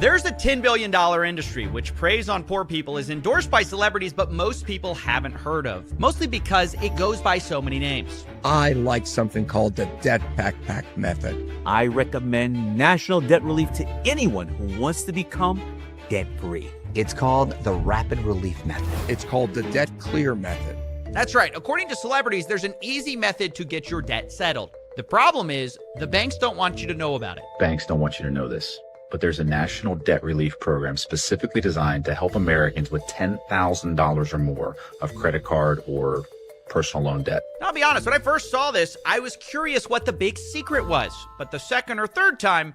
There's a $10 billion industry which preys on poor people, is endorsed by celebrities, but most people haven't heard of, mostly because it goes by so many names. I like something called the debt backpack method. I recommend national debt relief to anyone who wants to become debt-free. It's called the rapid relief method. It's called the debt clear method. That's right. According to celebrities, there's an easy method to get your debt settled. The problem is the banks don't want you to know about it. Banks don't want you to know this, but there's a national debt relief program specifically designed to help Americans with $10,000 or more of credit card or personal loan debt. I'll be honest, when I first saw this, I was curious what the big secret was. But the second or third time,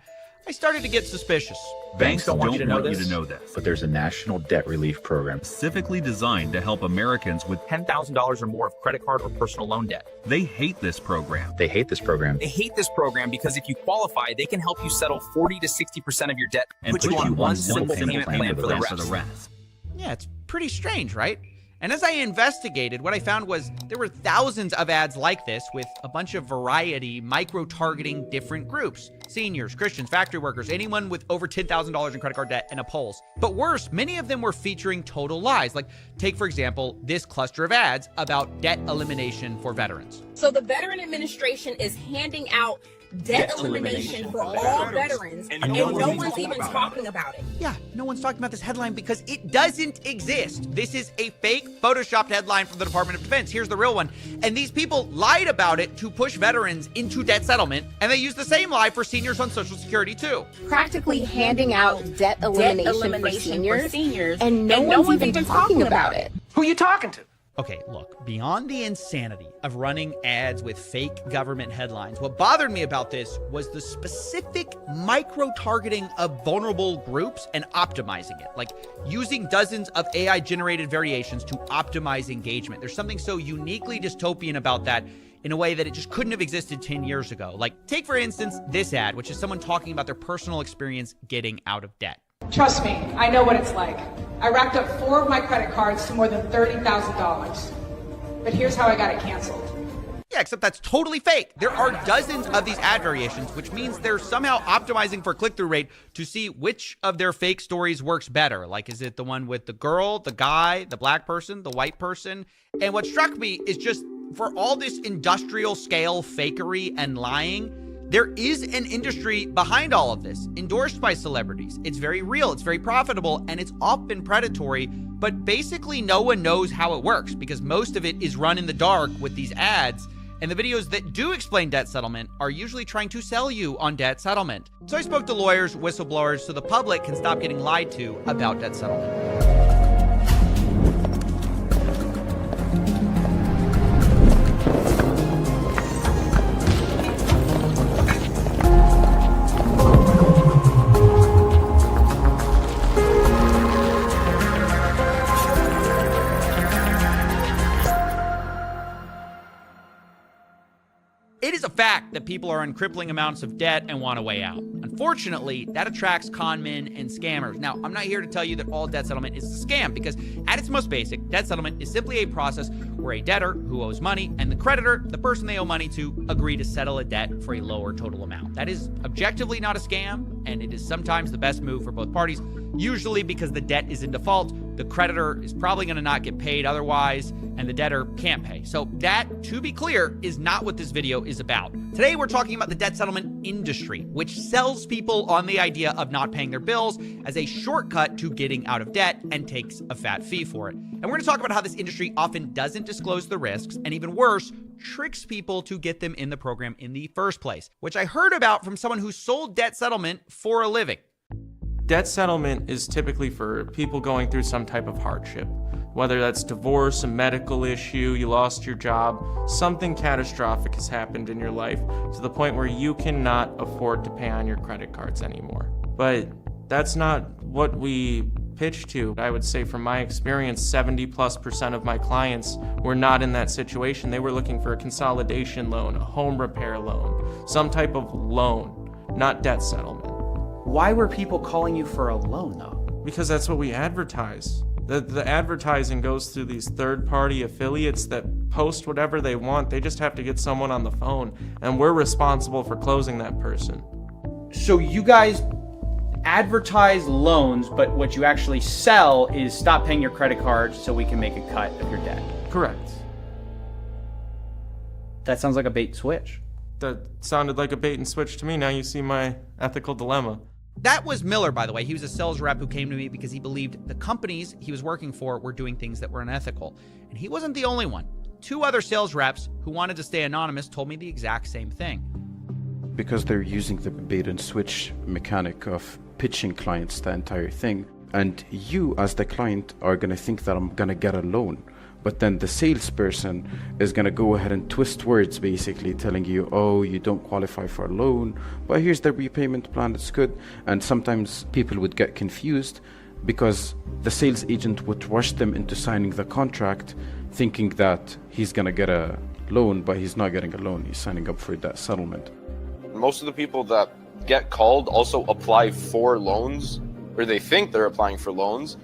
I started to get suspicious. Banks don't want you to know this, but there's a national debt relief program specifically designed to help Americans with $10,000 or more of credit card or personal loan debt. They hate this program. They hate this program. They hate this program because if you qualify, they can help you settle 40 to 60% of your debt and put you on one simple payment plan for the rest. Yeah, it's pretty strange, right? And as I investigated, what I found was there were thousands of ads like this with a bunch of variety, micro-targeting different groups. Seniors, Christians, factory workers, anyone with over $10,000 in credit card debt and a pulse. But worse, many of them were featuring total lies. Like, take, for example, this cluster of ads about debt elimination for veterans. So the Veteran Administration is handing out debt elimination for all veterans, and no one's even talking about it. Yeah, no one's talking about this headline because it doesn't exist. This is a fake photoshopped headline from the Department of Defense. Here's the real one. And these people lied about it to push veterans into debt settlement, and they used the same lie for seniors on Social Security too. Practically handing out debt elimination for seniors, and no one's even talking about it. Who are you talking to? Okay, look, beyond the insanity of running ads with fake government headlines, what bothered me about this was the specific micro-targeting of vulnerable groups and optimizing it, like using dozens of AI-generated variations to optimize engagement. There's something so uniquely dystopian about that in a way that it just couldn't have existed 10 years ago. Like, take, for instance, this ad, which is someone talking about their personal experience getting out of debt. Trust me, I know what it's like. I racked up 4 of my credit cards to more than $30,000. But here's how I got it canceled. Yeah, except that's totally fake. There are dozens of these ad variations, which means they're somehow optimizing for click-through rate to see which of their fake stories works better. Like, is it the one with the girl, the guy, the black person, the white person? And what struck me is just for all this industrial scale fakery and lying, there is an industry behind all of this, endorsed by celebrities. It's very real, it's very profitable, and it's often predatory, but basically no one knows how it works because most of it is run in the dark with these ads, and the videos that do explain debt settlement are usually trying to sell you on debt settlement. So I spoke to lawyers, whistleblowers, so the public can stop getting lied to about debt settlement. It is a fact that people are in crippling amounts of debt and want a way out. Unfortunately, that attracts con men and scammers. Now, I'm not here to tell you that all debt settlement is a scam because at its most basic, debt settlement is simply a process where a debtor who owes money and the creditor, the person they owe money to, agree to settle a debt for a lower total amount. That is objectively not a scam, and it is sometimes the best move for both parties, usually because the debt is in default, the creditor is probably going to not get paid otherwise, and the debtor can't pay. So that, to be clear, is not what this video is about. Today, we're talking about the debt settlement industry, which sells people on the idea of not paying their bills as a shortcut to getting out of debt and takes a fat fee for it. And we're going to talk about how this industry often doesn't disclose the risks, and even worse, tricks people to get them in the program in the first place, which I heard about from someone who sold debt settlement for a living. Debt settlement is typically for people going through some type of hardship, whether that's divorce, a medical issue, you lost your job, something catastrophic has happened in your life to the point where you cannot afford to pay on your credit cards anymore. But that's not what we pitch to. I would say from my experience, 70+% of my clients were not in that situation. They were looking for a consolidation loan, a home repair loan, some type of loan, not debt settlement. Why were people calling you for a loan, though? Because that's what we advertise. The advertising goes through these third-party affiliates that post whatever they want. They just have to get someone on the phone, and we're responsible for closing that person. So you guys advertise loans, but what you actually sell is stop paying your credit cards so we can make a cut of your debt. Correct. That sounds like a bait and switch. That sounded like a bait and switch to me. Now you see my ethical dilemma. That was Miller, by the way. He was a sales rep who came to me because he believed the companies he was working for were doing things that were unethical. And he wasn't the only one. 2 other sales reps who wanted to stay anonymous told me the exact same thing. Because they're using the bait and switch mechanic of pitching clients the entire thing. And you, as the client, are going to think that I'm going to get a loan. But then the salesperson is going to go ahead and twist words, basically telling you, oh, you don't qualify for a loan, but here's the repayment plan, it's good. And sometimes people would get confused because the sales agent would rush them into signing the contract thinking that he's going to get a loan, but he's not getting a loan. He's signing up for that settlement. Most of the people that get called also apply for loans, or they think they're applying for loans.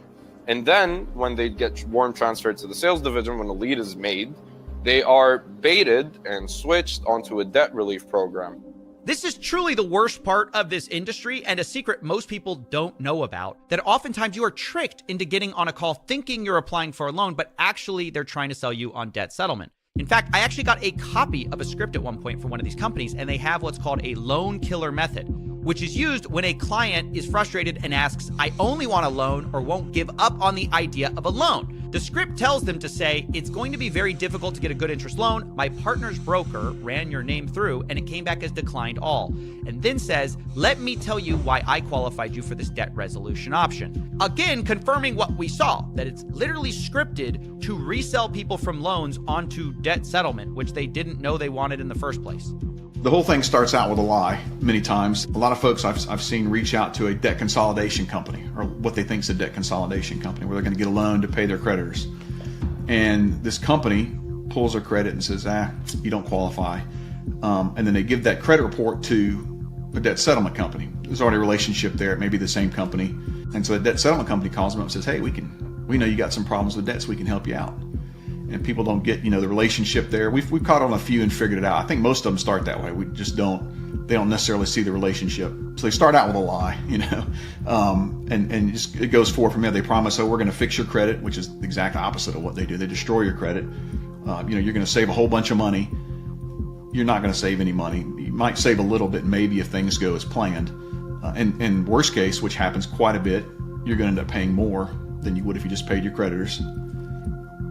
And then when they get warm transferred to the sales division, when a lead is made, they are baited and switched onto a debt relief program. This is truly the worst part of this industry, and a secret most people don't know about, that oftentimes you are tricked into getting on a call thinking you're applying for a loan, but actually they're trying to sell you on debt settlement. In fact, I actually got a copy of a script at one point from one of these companies, and they have what's called a loan killer method, which is used when a client is frustrated and asks, I only want a loan, or won't give up on the idea of a loan. The script tells them to say, it's going to be very difficult to get a good interest loan. My partner's broker ran your name through and it came back as declined all. And then says, let me tell you why I qualified you for this debt resolution option. Again, confirming what we saw, that it's literally scripted to resell people from loans onto debt settlement, which they didn't know they wanted in the first place. The whole thing starts out with a lie many times. A lot of folks I've seen reach out to a debt consolidation company, or what they think is a debt consolidation company, where they're going to get a loan to pay their creditors. And this company pulls their credit and says, you don't qualify. And then they give that credit report to a debt settlement company. There's already a relationship there. It may be the same company. And so the debt settlement company calls them up and says, hey, we know you got some problems with debt, so we can help you out. And people don't get, the relationship there. We've caught on a few and figured it out. I think most of them start that way. We just they don't necessarily see the relationship. So they start out with a lie, and just, it goes forward from there. They promise, we're going to fix your credit, which is the exact opposite of what they do. They destroy your credit. You're going to save a whole bunch of money. You're not going to save any money. You might save a little bit, maybe, if things go as planned. And worst case, which happens quite a bit, you're going to end up paying more than you would if you just paid your creditors.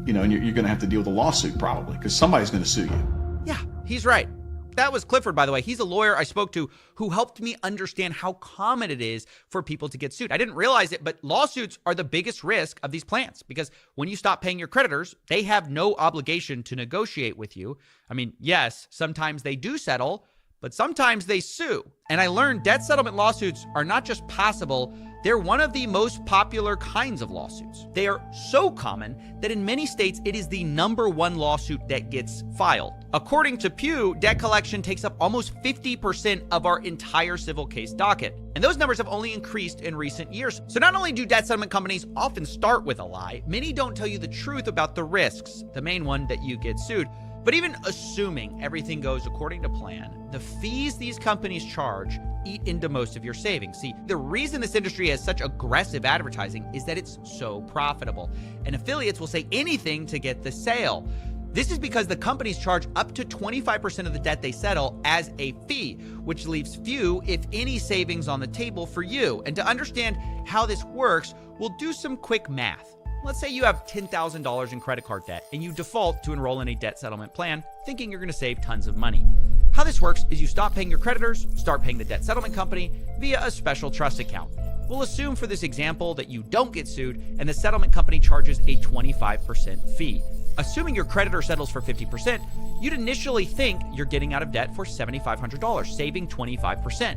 And you're going to have to deal with a lawsuit probably, because somebody's going to sue you. Yeah, he's right. That was Clifford, by the way. He's a lawyer I spoke to who helped me understand how common it is for people to get sued. I didn't realize it, but lawsuits are the biggest risk of these plans, because when you stop paying your creditors, they have no obligation to negotiate with you. I mean, yes, sometimes they do settle, but sometimes they sue. And I learned debt settlement lawsuits are not just possible, they're one of the most popular kinds of lawsuits. They are so common that in many states, it is the #1 lawsuit that gets filed. According to Pew, debt collection takes up almost 50% of our entire civil case docket. And those numbers have only increased in recent years. So not only do debt settlement companies often start with a lie, many don't tell you the truth about the risks, the main one that you get sued. But even assuming everything goes according to plan, the fees these companies charge eat into most of your savings. See, the reason this industry has such aggressive advertising is that it's so profitable, and affiliates will say anything to get the sale. This is because the companies charge up to 25% of the debt they settle as a fee, which leaves few, if any, savings on the table for you. And to understand how this works, we'll do some quick math. Let's say you have $10,000 in credit card debt and you default to enroll in a debt settlement plan, thinking you're going to save tons of money. How this works is you stop paying your creditors, start paying the debt settlement company via a special trust account. We'll assume for this example that you don't get sued and the settlement company charges a 25% fee. Assuming your creditor settles for 50%, you'd initially think you're getting out of debt for $7,500, saving 25%.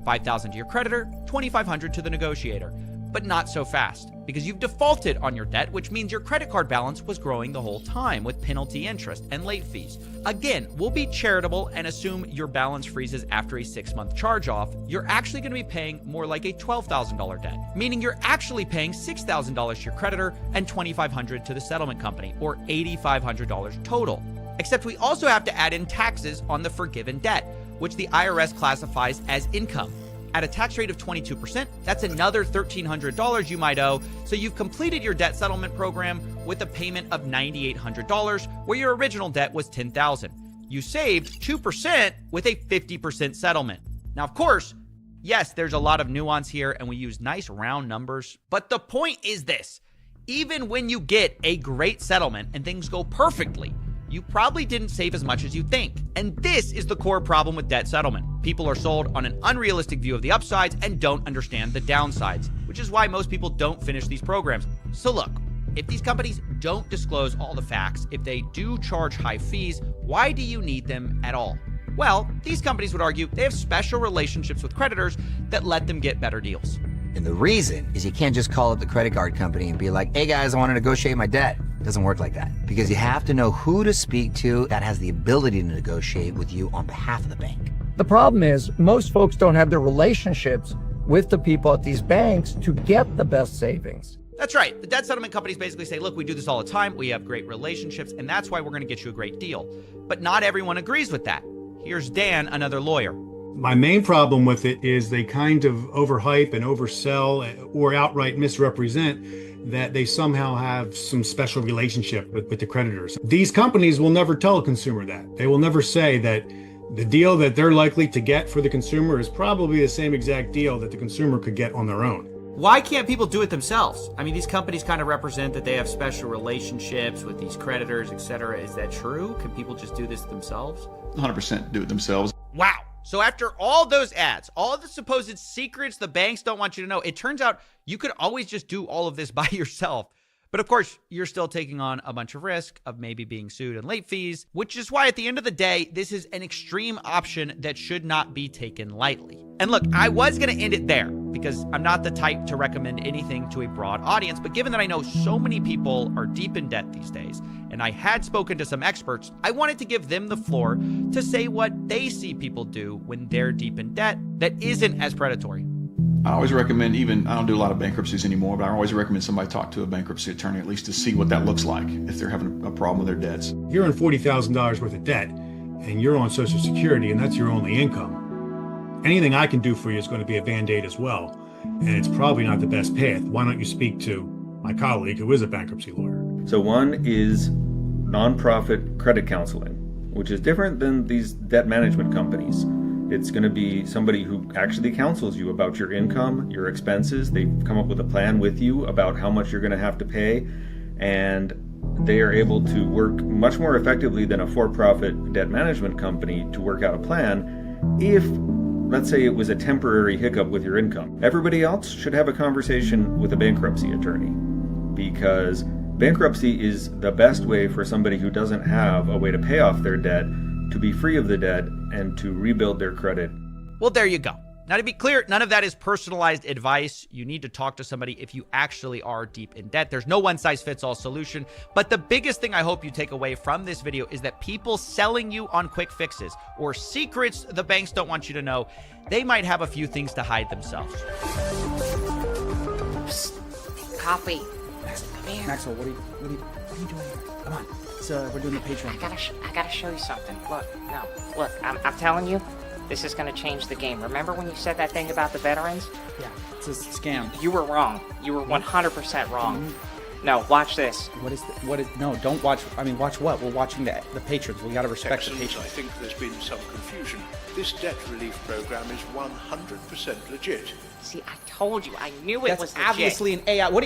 $5,000 to your creditor, $2,500 to the negotiator. But not so fast, because you've defaulted on your debt, which means your credit card balance was growing the whole time with penalty interest and late fees. Again, we'll be charitable and assume your balance freezes after a 6-month charge-off. You're actually going to be paying more like a $12,000 debt, meaning you're actually paying $6,000 to your creditor and $2,500 to the settlement company, or $8,500 total. Except we also have to add in taxes on the forgiven debt, which the IRS classifies as income. At a tax rate of 22%, that's another $1,300 you might owe, so you've completed your debt settlement program with a payment of $9,800, where your original debt was $10,000. You saved 2% with a 50% settlement. Now, of course, yes, there's a lot of nuance here, and we use nice round numbers, but the point is this. Even when you get a great settlement and things go perfectly, you probably didn't save as much as you think. And this is the core problem with debt settlement. People are sold on an unrealistic view of the upsides and don't understand the downsides, which is why most people don't finish these programs. So look, if these companies don't disclose all the facts, if they do charge high fees, why do you need them at all? Well, these companies would argue they have special relationships with creditors that let them get better deals. And the reason is you can't just call up the credit card company and be like, hey guys, I want to negotiate my debt. It doesn't work like that. Because you have to know who to speak to that has the ability to negotiate with you on behalf of the bank. The problem is most folks don't have the relationships with the people at these banks to get the best savings. That's right. The debt settlement companies basically say, look, we do this all the time. We have great relationships, and that's why we're going to get you a great deal. But not everyone agrees with that. Here's Dan, another lawyer. My main problem with it is they kind of overhype and oversell or outright misrepresent that they somehow have some special relationship with the creditors. These companies will never tell a consumer that. They will never say that the deal that they're likely to get for the consumer is probably the same exact deal that the consumer could get on their own. Why can't people do it themselves? I mean, these companies kind of represent that they have special relationships with these creditors, etc. Is that true? Can people just do this themselves? 100% do it themselves. Wow. So after all those ads, all the supposed secrets the banks don't want you to know, it turns out you could always just do all of this by yourself. But of course, you're still taking on a bunch of risk of maybe being sued and late fees, which is why at the end of the day, this is an extreme option that should not be taken lightly. And look, I was going to end it there because I'm not the type to recommend anything to a broad audience, but given that I know so many people are deep in debt these days, and I had spoken to some experts, I wanted to give them the floor to say what they see people do when they're deep in debt that isn't as predatory. I always recommend, I don't do a lot of bankruptcies anymore, but I always recommend somebody talk to a bankruptcy attorney at least to see what that looks like if they're having a problem with their debts. You're in $40,000 worth of debt and you're on Social Security and that's your only income. Anything I can do for you is going to be a Band-Aid as well, and it's probably not the best path. Why don't you speak to my colleague who is a bankruptcy lawyer? So one is nonprofit credit counseling, which is different than these debt management companies. It's going to be somebody who actually counsels you about your income, your expenses. They come up with a plan with you about how much you're going to have to pay, and they are able to work much more effectively than a for-profit debt management company to work out a plan if, let's say, it was a temporary hiccup with your income. Everybody else should have a conversation with a bankruptcy attorney, because bankruptcy is the best way for somebody who doesn't have a way to pay off their debt to be free of the debt and to rebuild their credit. Well, there you go. Now, to be clear, none of that is personalized advice. You need to talk to somebody if you actually are deep in debt. There's no one-size-fits-all solution. But the biggest thing I hope you take away from this video is that people selling you on quick fixes or secrets the banks don't want you to know, they might have a few things to hide themselves. Psst, coffee. Come here. Maxwell, what are you doing here? Come on. We're doing the Patreon. I gotta show you something. Look, I'm telling you, this is gonna change the game. Remember when you said that thing about the veterans? Yeah, it's a scam. You were wrong. You were 100% wrong. No, watch this. No, don't watch. I mean, watch what? We're watching the patrons. We gotta respect the patrons. I think there's been some confusion. This debt relief program is 100% legit. See, I told you. I knew it was legit. That's obviously an AI. What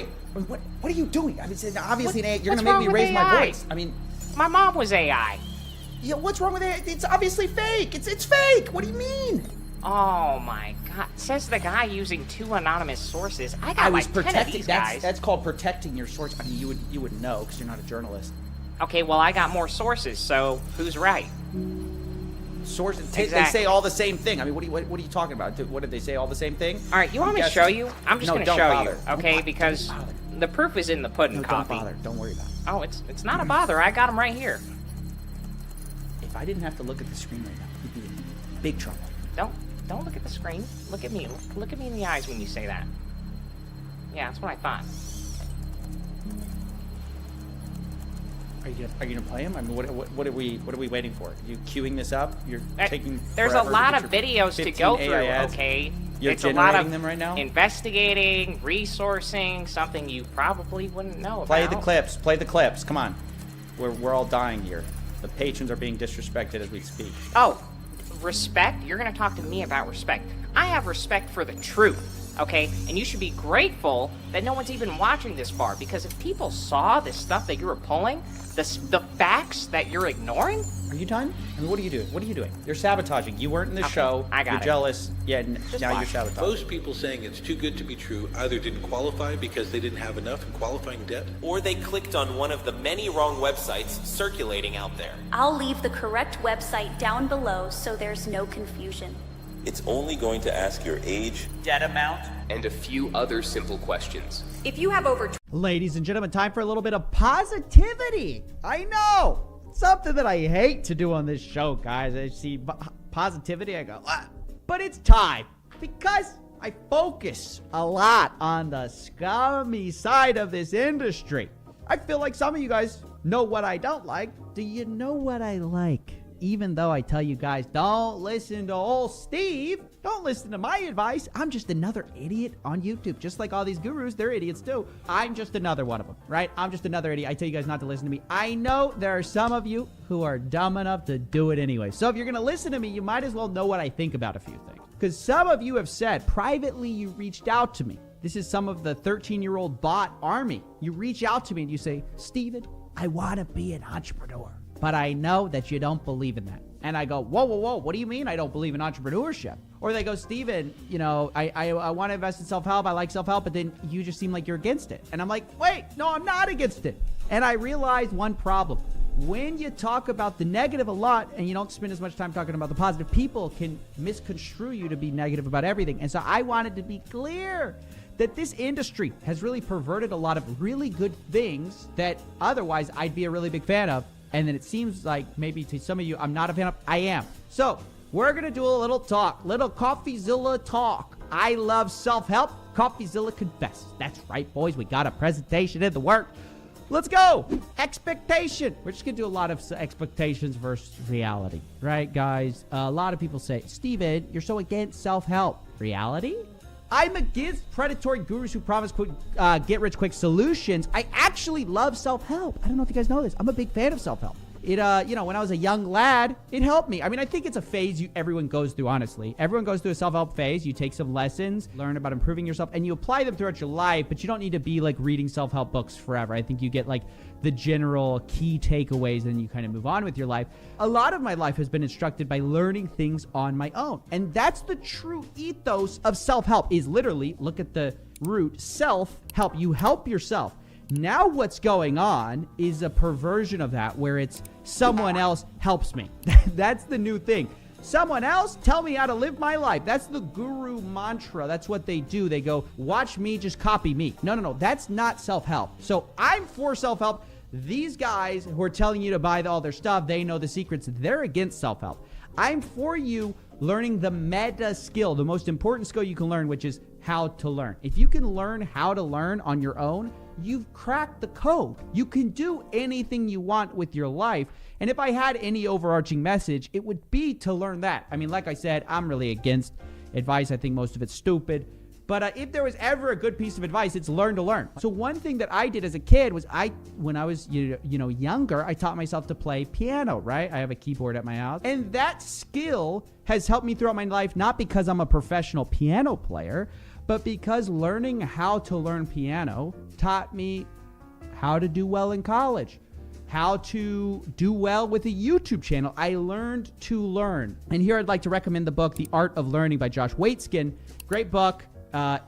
are you doing? I mean, it's obviously an AI. You're gonna make me raise my voice. I mean, my mom was AI. Yeah, what's wrong with it? It's obviously fake. It's fake. What do you mean? Oh my God! Says the guy using 2 anonymous sources. I was like 10 of these guys. That's called protecting your source. I mean, you would know because you're not a journalist. Okay, well I got more sources, so who's right? Sources. Exactly. They say all the same thing. I mean, what are you talking about? What did they say? All the same thing? All right, you want me to show you? I'm just going to show you, okay? Because the proof is in the pudding. Don't bother. Don't worry about it. Oh, it's not a bother. I got them right here. If I didn't have to look at the screen right now, you'd be in big trouble. Don't look at the screen. Look at me. Look at me in the eyes when you say that. Yeah, that's what I thought. Are you gonna play him? I mean, what are we waiting for? You queuing this up? You're taking. There's a lot of videos to go through. Okay, You're it's a lot generating of them right now? investigating, resourcing, something you probably wouldn't know about. Play the clips. Play the clips. Come on. We're all dying here. The patrons are being disrespected as we speak. Oh, respect? You're going to talk to me about respect. I have respect for the truth, okay? And you should be grateful that no one's even watching this far, because if people saw this stuff that you were pulling, the facts that you're ignoring... Are you done? I mean, what are you doing? What are you doing? You're sabotaging. You weren't in the show. I got You're it. jealous. Yeah, now you're sabotaging. Most people saying it's too good to be true either didn't qualify because they didn't have enough in qualifying debt, or they clicked on one of the many wrong websites circulating out there. I'll leave the correct website down below so there's no confusion. It's only going to ask your age, debt amount, and a few other simple questions. If you have over... Ladies and gentlemen, time for a little bit of positivity. I know. Something that I hate to do on this show, guys. I see positivity, I go, ah. But it's time. Because I focus a lot on the scummy side of this industry. I feel like some of you guys know what I don't like. Do you know what I like? Even though I tell you guys, don't listen to old Steve, don't listen to my advice. I'm just another idiot on YouTube. Just like all these gurus, they're idiots too. I'm just another one of them, right? I'm just another idiot. I tell you guys not to listen to me. I know there are some of you who are dumb enough to do it anyway. So if you're going to listen to me, you might as well know what I think about a few things. Because some of you have said, privately you reached out to me. This is some of the 13-year-old bot army. You reach out to me and you say, Stephen, I want to be an entrepreneur. But I know that you don't believe in that. And I go, whoa, what do you mean I don't believe in entrepreneurship? Or they go, Steven, you know, I want to invest in self-help. I like self-help, but then you just seem like you're against it. And I'm like, wait, no, I'm not against it. And I realized one problem. When you talk about the negative a lot and you don't spend as much time talking about the positive, people can misconstrue you to be negative about everything. And so I wanted to be clear that this industry has really perverted a lot of really good things that otherwise I'd be a really big fan of. And then it seems like maybe to some of you, I'm not a fan of. I am. So we're going to do a little talk, little Coffeezilla talk. I love self-help. Coffeezilla confess. That's right, boys. We got a presentation in the work. Let's go. Expectation. We're just going to do a lot of expectations versus reality. Right, guys? A lot of people say, Steven, you're so against self-help. Reality? I'm against predatory gurus who promise quick, get-rich-quick solutions. I actually love self-help. I don't know if you guys know this. I'm a big fan of self-help. It, when I was a young lad, it helped me. I mean, I think it's a phase everyone goes through, honestly. Everyone goes through a self-help phase. You take some lessons, learn about improving yourself, and you apply them throughout your life, but you don't need to be, like, reading self-help books forever. I think you get, like, the general key takeaways, and you kind of move on with your life. A lot of my life has been instructed by learning things on my own. And that's the true ethos of self-help, is literally, look at the root, self-help. You help yourself. Now what's going on is a perversion of that, where it's someone else helps me. That's the new thing. Someone else tell me how to live my life. That's the guru mantra. That's what they do. They go, watch me, just copy me. No. That's not self-help. So I'm for self-help. These guys who are telling you to buy all their stuff, they know the secrets. They're against self-help. I'm for you learning the meta skill, the most important skill you can learn, which is how to learn. If you can learn how to learn on your own, you've cracked the code. You can do anything you want with your life. And if I had any overarching message, it would be to learn that. I mean, like I said, I'm really against advice. I think most of it's stupid. But if there was ever a good piece of advice, it's learn to learn. So one thing that I did as a kid was when I was younger, I taught myself to play piano, right? I have a keyboard at my house. And that skill has helped me throughout my life, not because I'm a professional piano player, but because learning how to learn piano taught me how to do well in college, how to do well with a YouTube channel. I learned to learn. And here I'd like to recommend the book, The Art of Learning by Josh Waitzkin. Great book.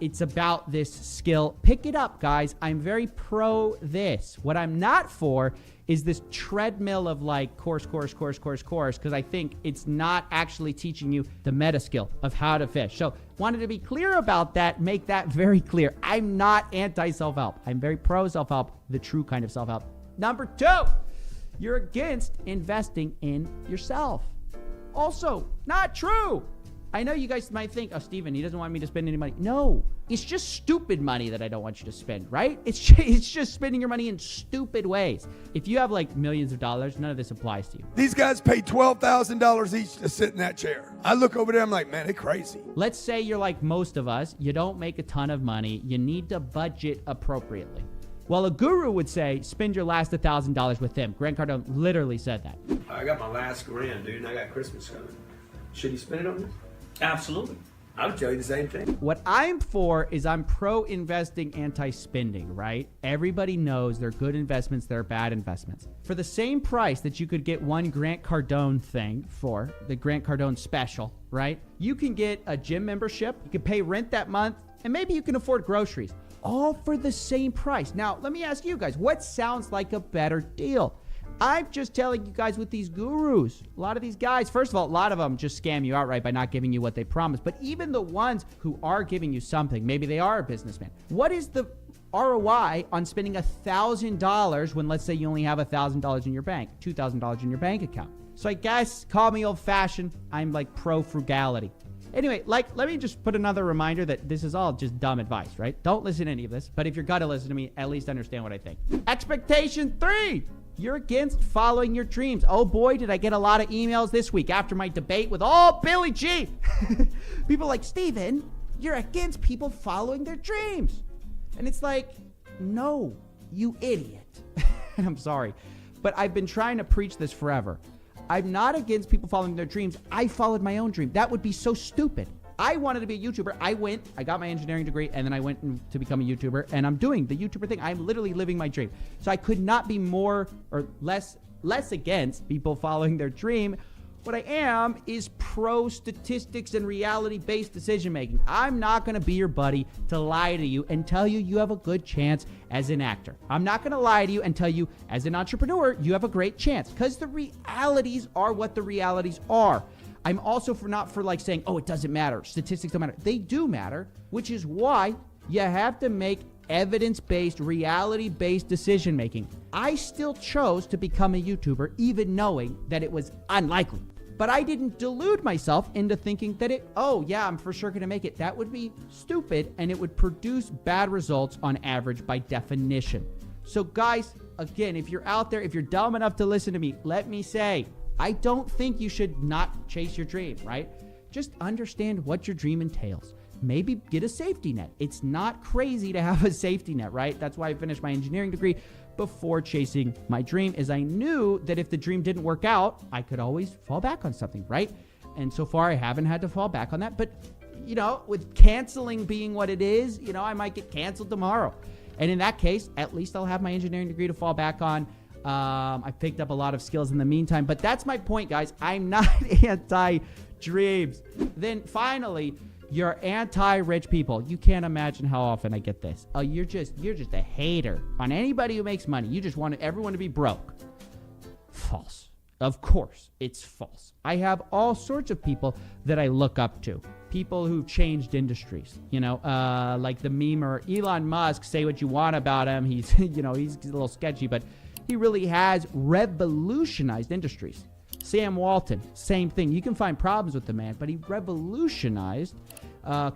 It's about this skill. Pick it up, guys. I'm very pro this. What I'm not for is this treadmill of like course, because I think it's not actually teaching you the meta skill of how to fish. So wanted to be clear about that, make that very clear. I'm not anti-self-help. I'm very pro self-help, the true kind of self-help. Number 2, you're against investing in yourself. Also, not true. I know you guys might think, oh, Steven, he doesn't want me to spend any money. No, It's just stupid money that I don't want you to spend, right? It's just spending your money in stupid ways. If you have like millions of dollars, none of this applies to you. These guys pay $12,000 each to sit in that chair. I look over there, I'm like, man, they're crazy. Let's say you're like most of us, you don't make a ton of money, you need to budget appropriately. Well, a guru would say, spend your last $1,000 with him. Grant Cardone literally said that. I got my last grand, dude, and I got Christmas coming. Should you spend it on this? Absolutely. I would tell you the same thing. What I'm for is I'm pro-investing, anti-spending, right? Everybody knows there are good investments, there are bad investments. For the same price that you could get one Grant Cardone thing for, the Grant Cardone special, right? You can get a gym membership, you can pay rent that month, and maybe you can afford groceries, all for the same price. Now, let me ask you guys, what sounds like a better deal? I'm just telling you guys with these gurus, a lot of these guys, first of all, a lot of them just scam you outright by not giving you what they promised. But even the ones who are giving you something, maybe they are a businessman. What is the ROI on spending $1,000 when, let's say, you only have $1,000 in your bank, $2,000 in your bank account? So I guess, call me old-fashioned, I'm like pro-frugality. Anyway, let me just put another reminder that this is all just dumb advice, right? Don't listen to any of this, but if you're gonna listen to me, at least understand what I think. Expectation 3. You're against following your dreams. Oh boy, did I get a lot of emails this week after my debate with Billy G. People like, Stephen, you're against people following their dreams. And it's like, no, you idiot. And I'm sorry, but I've been trying to preach this forever. I'm not against people following their dreams. I followed my own dream. That would be so stupid. I wanted to be a YouTuber. I got my engineering degree, and then I went to become a YouTuber, and I'm doing the YouTuber thing. I'm literally living my dream. So I could not be more or less against people following their dream. What I am is pro statistics and reality-based decision-making. I'm not going to be your buddy to lie to you and tell you you have a good chance as an actor. I'm not going to lie to you and tell you as an entrepreneur you have a great chance, because the realities are what the realities are. I'm also not for like saying, oh, it doesn't matter. Statistics don't matter. They do matter, which is why you have to make evidence-based, reality-based decision-making. I still chose to become a YouTuber, even knowing that it was unlikely. But I didn't delude myself into thinking that I'm for sure going to make it. That would be stupid, and it would produce bad results on average by definition. So guys, again, if you're out there, if you're dumb enough to listen to me, let me say, I don't think you should not chase your dream, right? Just understand what your dream entails. Maybe get a safety net. It's not crazy to have a safety net, right? That's why I finished my engineering degree before chasing my dream, is I knew that if the dream didn't work out, I could always fall back on something, right? And so far, I haven't had to fall back on that. But, with canceling being what it is, I might get canceled tomorrow. And in that case, at least I'll have my engineering degree to fall back on. I picked up a lot of skills in the meantime, but that's my point, guys. I'm not anti-dreams. Then finally, you're anti-rich people. You can't imagine how often I get this. Oh, you're just a hater on anybody who makes money. You just want everyone to be broke. False. Of course, it's false. I have all sorts of people that I look up to. People who've changed industries, like the memer Elon Musk. Say what you want about him. He's, he's a little sketchy, but he really has revolutionized industries. Sam Walton, same thing. You can find problems with the man, but he revolutionized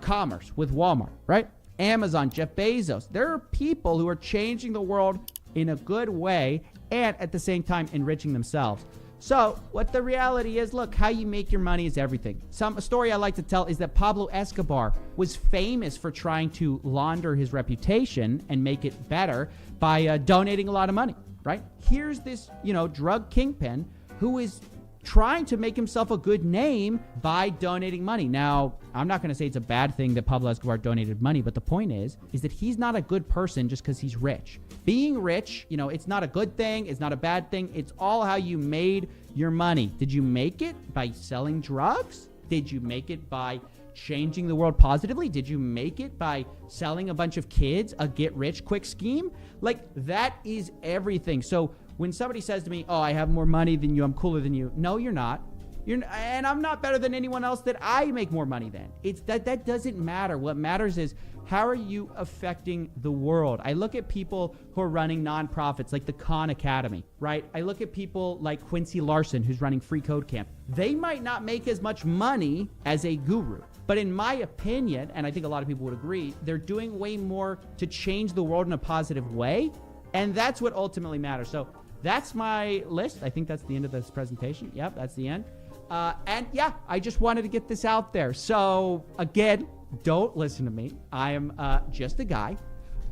commerce with Walmart, right? Amazon, Jeff Bezos. There are people who are changing the world in a good way and at the same time enriching themselves. So what the reality is, look, how you make your money is everything. A story I like to tell is that Pablo Escobar was famous for trying to launder his reputation and make it better by donating a lot of money, right? Here's this, drug kingpin who is trying to make himself a good name by donating money. Now, I'm not going to say it's a bad thing that Pablo Escobar donated money, but the point is that he's not a good person just because he's rich. Being rich, it's not a good thing. It's not a bad thing. It's all how you made your money. Did you make it by selling drugs? Did you make it by changing the world positively? Did you make it by selling a bunch of kids a get-rich-quick scheme? Like, that is everything. So when somebody says to me, oh, I have more money than you, I'm cooler than you. No, you're not. And I'm not better than anyone else that I make more money than. That doesn't matter. What matters is, how are you affecting the world? I look at people who are running nonprofits like the Khan Academy, right? I look at people like Quincy Larson, who's running Free Code Camp. They might not make as much money as a guru, But in my opinion, and I think a lot of people would agree, they're doing way more to change the world in a positive way. And that's what ultimately matters. So that's my list. I think that's the end of this presentation. Yep, that's the end. And yeah, I just wanted to get this out there. So again, don't listen to me. I am just a guy.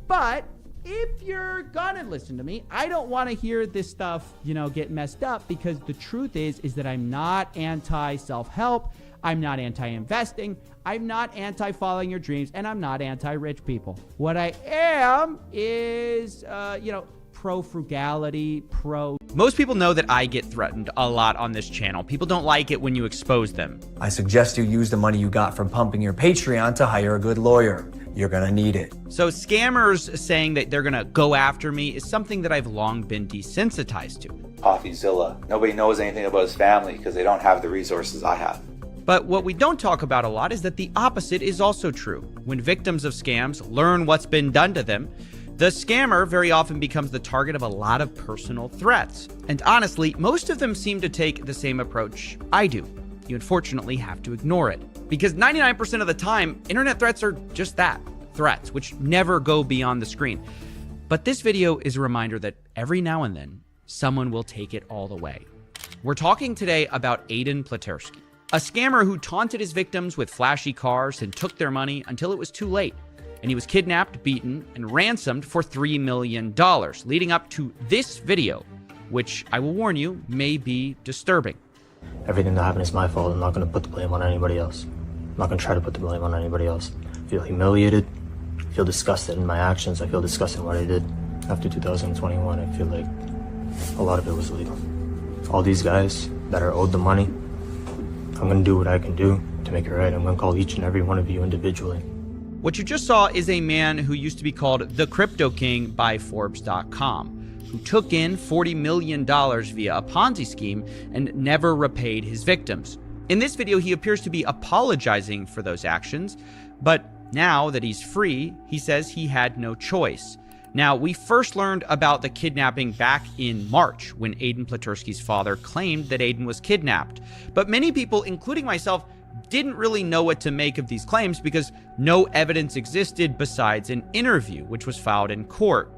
But if you're gonna listen to me, I don't want to hear this stuff, get messed up, because the truth is that I'm not anti-self-help. I'm not anti-investing. I'm not anti-following your dreams, and I'm not anti-rich people. What I am is, pro-frugality, Most people know that I get threatened a lot on this channel. People don't like it when you expose them. I suggest you use the money you got from pumping your Patreon to hire a good lawyer. You're gonna need it. So scammers saying that they're gonna go after me is something that I've long been desensitized to. Coffeezilla. Nobody knows anything about his family because they don't have the resources I have. But what we don't talk about a lot is that the opposite is also true. When victims of scams learn what's been done to them, the scammer very often becomes the target of a lot of personal threats. And honestly, most of them seem to take the same approach I do. You unfortunately have to ignore it. Because 99% of the time, internet threats are just that, threats, which never go beyond the screen. But this video is a reminder that every now and then, someone will take it all the way. We're talking today about Aiden Pleterski, a scammer who taunted his victims with flashy cars and took their money until it was too late. And he was kidnapped, beaten, and ransomed for $3 million, leading up to this video, which I will warn you, may be disturbing. Everything that happened is my fault. I'm not going to put the blame on anybody else. I'm not going to try to put the blame on anybody else. I feel humiliated. I feel disgusted in my actions. I feel disgusted in what I did. After 2021, I feel like a lot of it was illegal. All these guys that are owed the money, I'm going to do what I can do to make it right. I'm going to call each and every one of you individually. What you just saw is a man who used to be called the Crypto King by Forbes.com, who took in $40 million via a Ponzi scheme and never repaid his victims. In this video, he appears to be apologizing for those actions, but now that he's free, he says he had no choice. Now, we first learned about the kidnapping back in March when Aiden Pleterski's father claimed that Aiden was kidnapped. But many people, including myself, didn't really know what to make of these claims because no evidence existed besides an interview, which was filed in court.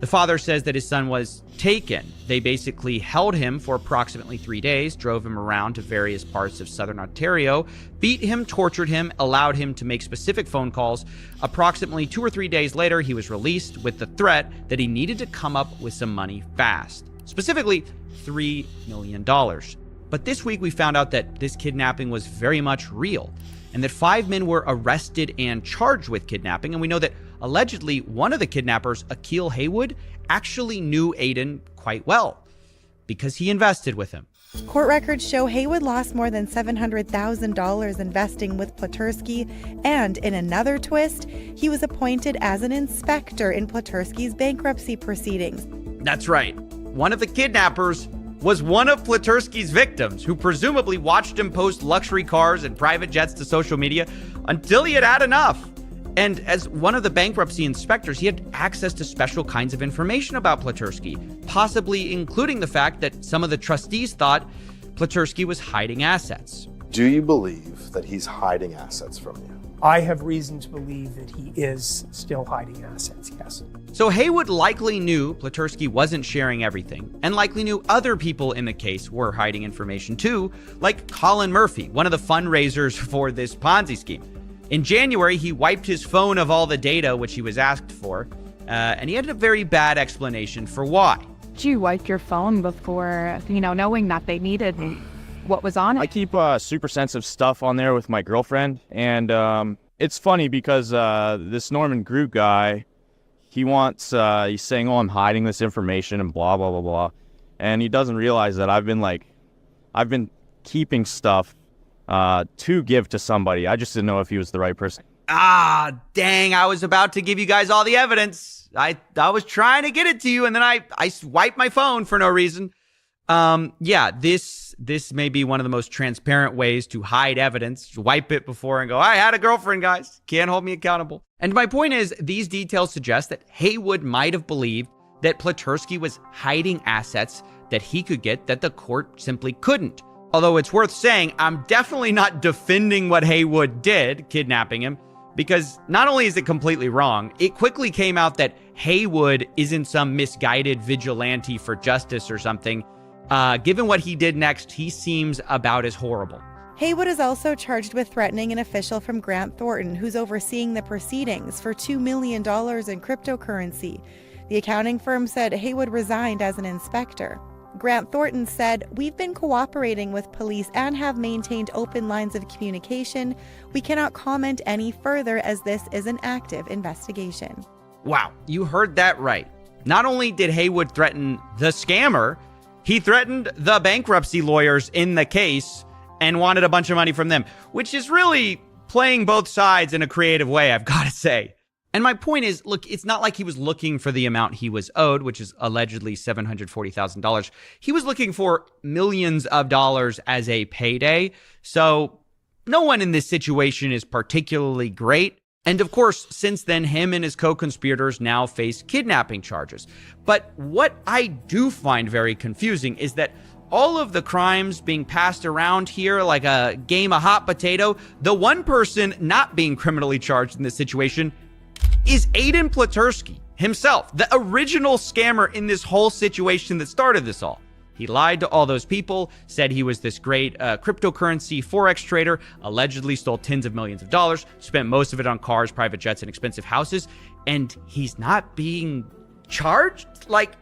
The father says that his son was taken. They basically held him for approximately 3 days, drove him around to various parts of southern Ontario, beat him, tortured him, allowed him to make specific phone calls. Approximately 2 or 3 days later, he was released with the threat that he needed to come up with some money fast, specifically $3 million. But this week we found out that this kidnapping was very much real and that 5 men were arrested and charged with kidnapping. And we know that allegedly one of the kidnappers, Akil Haywood, actually knew Aiden quite well because he invested with him. Court records show Haywood lost more than $700,000 investing with Pleterski, and in another twist, he was appointed as an inspector in Pleterski's bankruptcy proceedings. That's right. One of the kidnappers was one of Pleterski's victims, who presumably watched him post luxury cars and private jets to social media until he had had enough. And as one of the bankruptcy inspectors, he had access to special kinds of information about Pleterski, possibly including the fact that some of the trustees thought Pleterski was hiding assets. Do you believe that he's hiding assets from you? I have reason to believe that he is still hiding assets, yes. So Haywood likely knew Pleterski wasn't sharing everything, and likely knew other people in the case were hiding information too, like Colin Murphy, one of the fundraisers for this Ponzi scheme. In January, he wiped his phone of all the data which he was asked for, and he had a very bad explanation for why. You wiped your phone before, knowing that they needed what was on it? I keep super sensitive stuff on there with my girlfriend, and it's funny because this Norman Groot guy, he's saying, oh, I'm hiding this information and blah, blah, blah, blah. And he doesn't realize that I've been keeping stuff to give to somebody. I just didn't know if he was the right person. Ah, dang, I was about to give you guys all the evidence. I was trying to get it to you, and then I wiped my phone for no reason. Yeah, this may be one of the most transparent ways to hide evidence. Wipe it before and go, I had a girlfriend, guys. Can't hold me accountable. And my point is, these details suggest that Haywood might have believed that Pleterski was hiding assets that he could get that the court simply couldn't. Although it's worth saying, I'm definitely not defending what Haywood did, kidnapping him, because not only is it completely wrong, it quickly came out that Haywood isn't some misguided vigilante for justice or something. Given what he did next, he seems about as horrible. Haywood is also charged with threatening an official from Grant Thornton who's overseeing the proceedings for $2 million in cryptocurrency. The accounting firm said Haywood resigned as an inspector. Grant Thornton said, "We've been cooperating with police and have maintained open lines of communication. We cannot comment any further as this is an active investigation." Wow, you heard that right. Not only did Haywood threaten the scammer, he threatened the bankruptcy lawyers in the case and wanted a bunch of money from them, which is really playing both sides in a creative way, I've got to say. And my point is, look, it's not like he was looking for the amount he was owed, which is allegedly $740,000. He was looking for millions of dollars as a payday. So no one in this situation is particularly great. And of course, since then, him and his co-conspirators now face kidnapping charges. But what I do find very confusing is that all of the crimes being passed around here like a game of hot potato, the one person not being criminally charged in this situation is Aiden Platursky himself, the original scammer in this whole situation that started this all. He lied to all those people, said he was this great cryptocurrency forex trader, allegedly stole tens of millions of dollars, spent most of it on cars, private jets, and expensive houses, and he's not being charged? Like,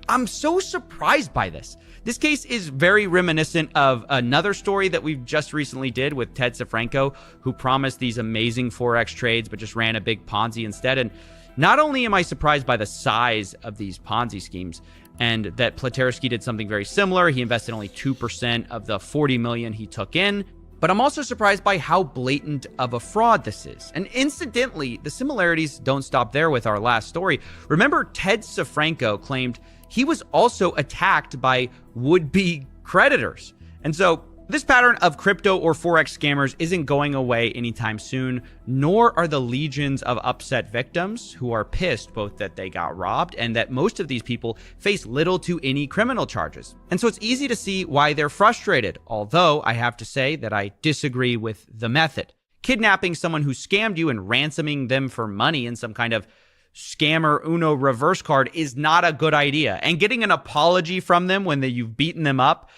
I'm so surprised by this. This case is very reminiscent of another story that we've just recently did with Ted Safranco, who promised these amazing forex trades but just ran a big Ponzi instead. And not only am I surprised by the size of these Ponzi schemes and that Platursky did something very similar, he invested only 2% of the $40 million he took in, but I'm also surprised by how blatant of a fraud this is. And incidentally, the similarities don't stop there with our last story. Remember, Ted Safranco claimed he was also attacked by would-be creditors. And so this pattern of crypto or forex scammers isn't going away anytime soon, nor are the legions of upset victims who are pissed both that they got robbed and that most of these people face little to any criminal charges. And so it's easy to see why they're frustrated, although I have to say that I disagree with the method. Kidnapping someone who scammed you and ransoming them for money in some kind of scammer Uno reverse card is not a good idea. And getting an apology from them when you've beaten them up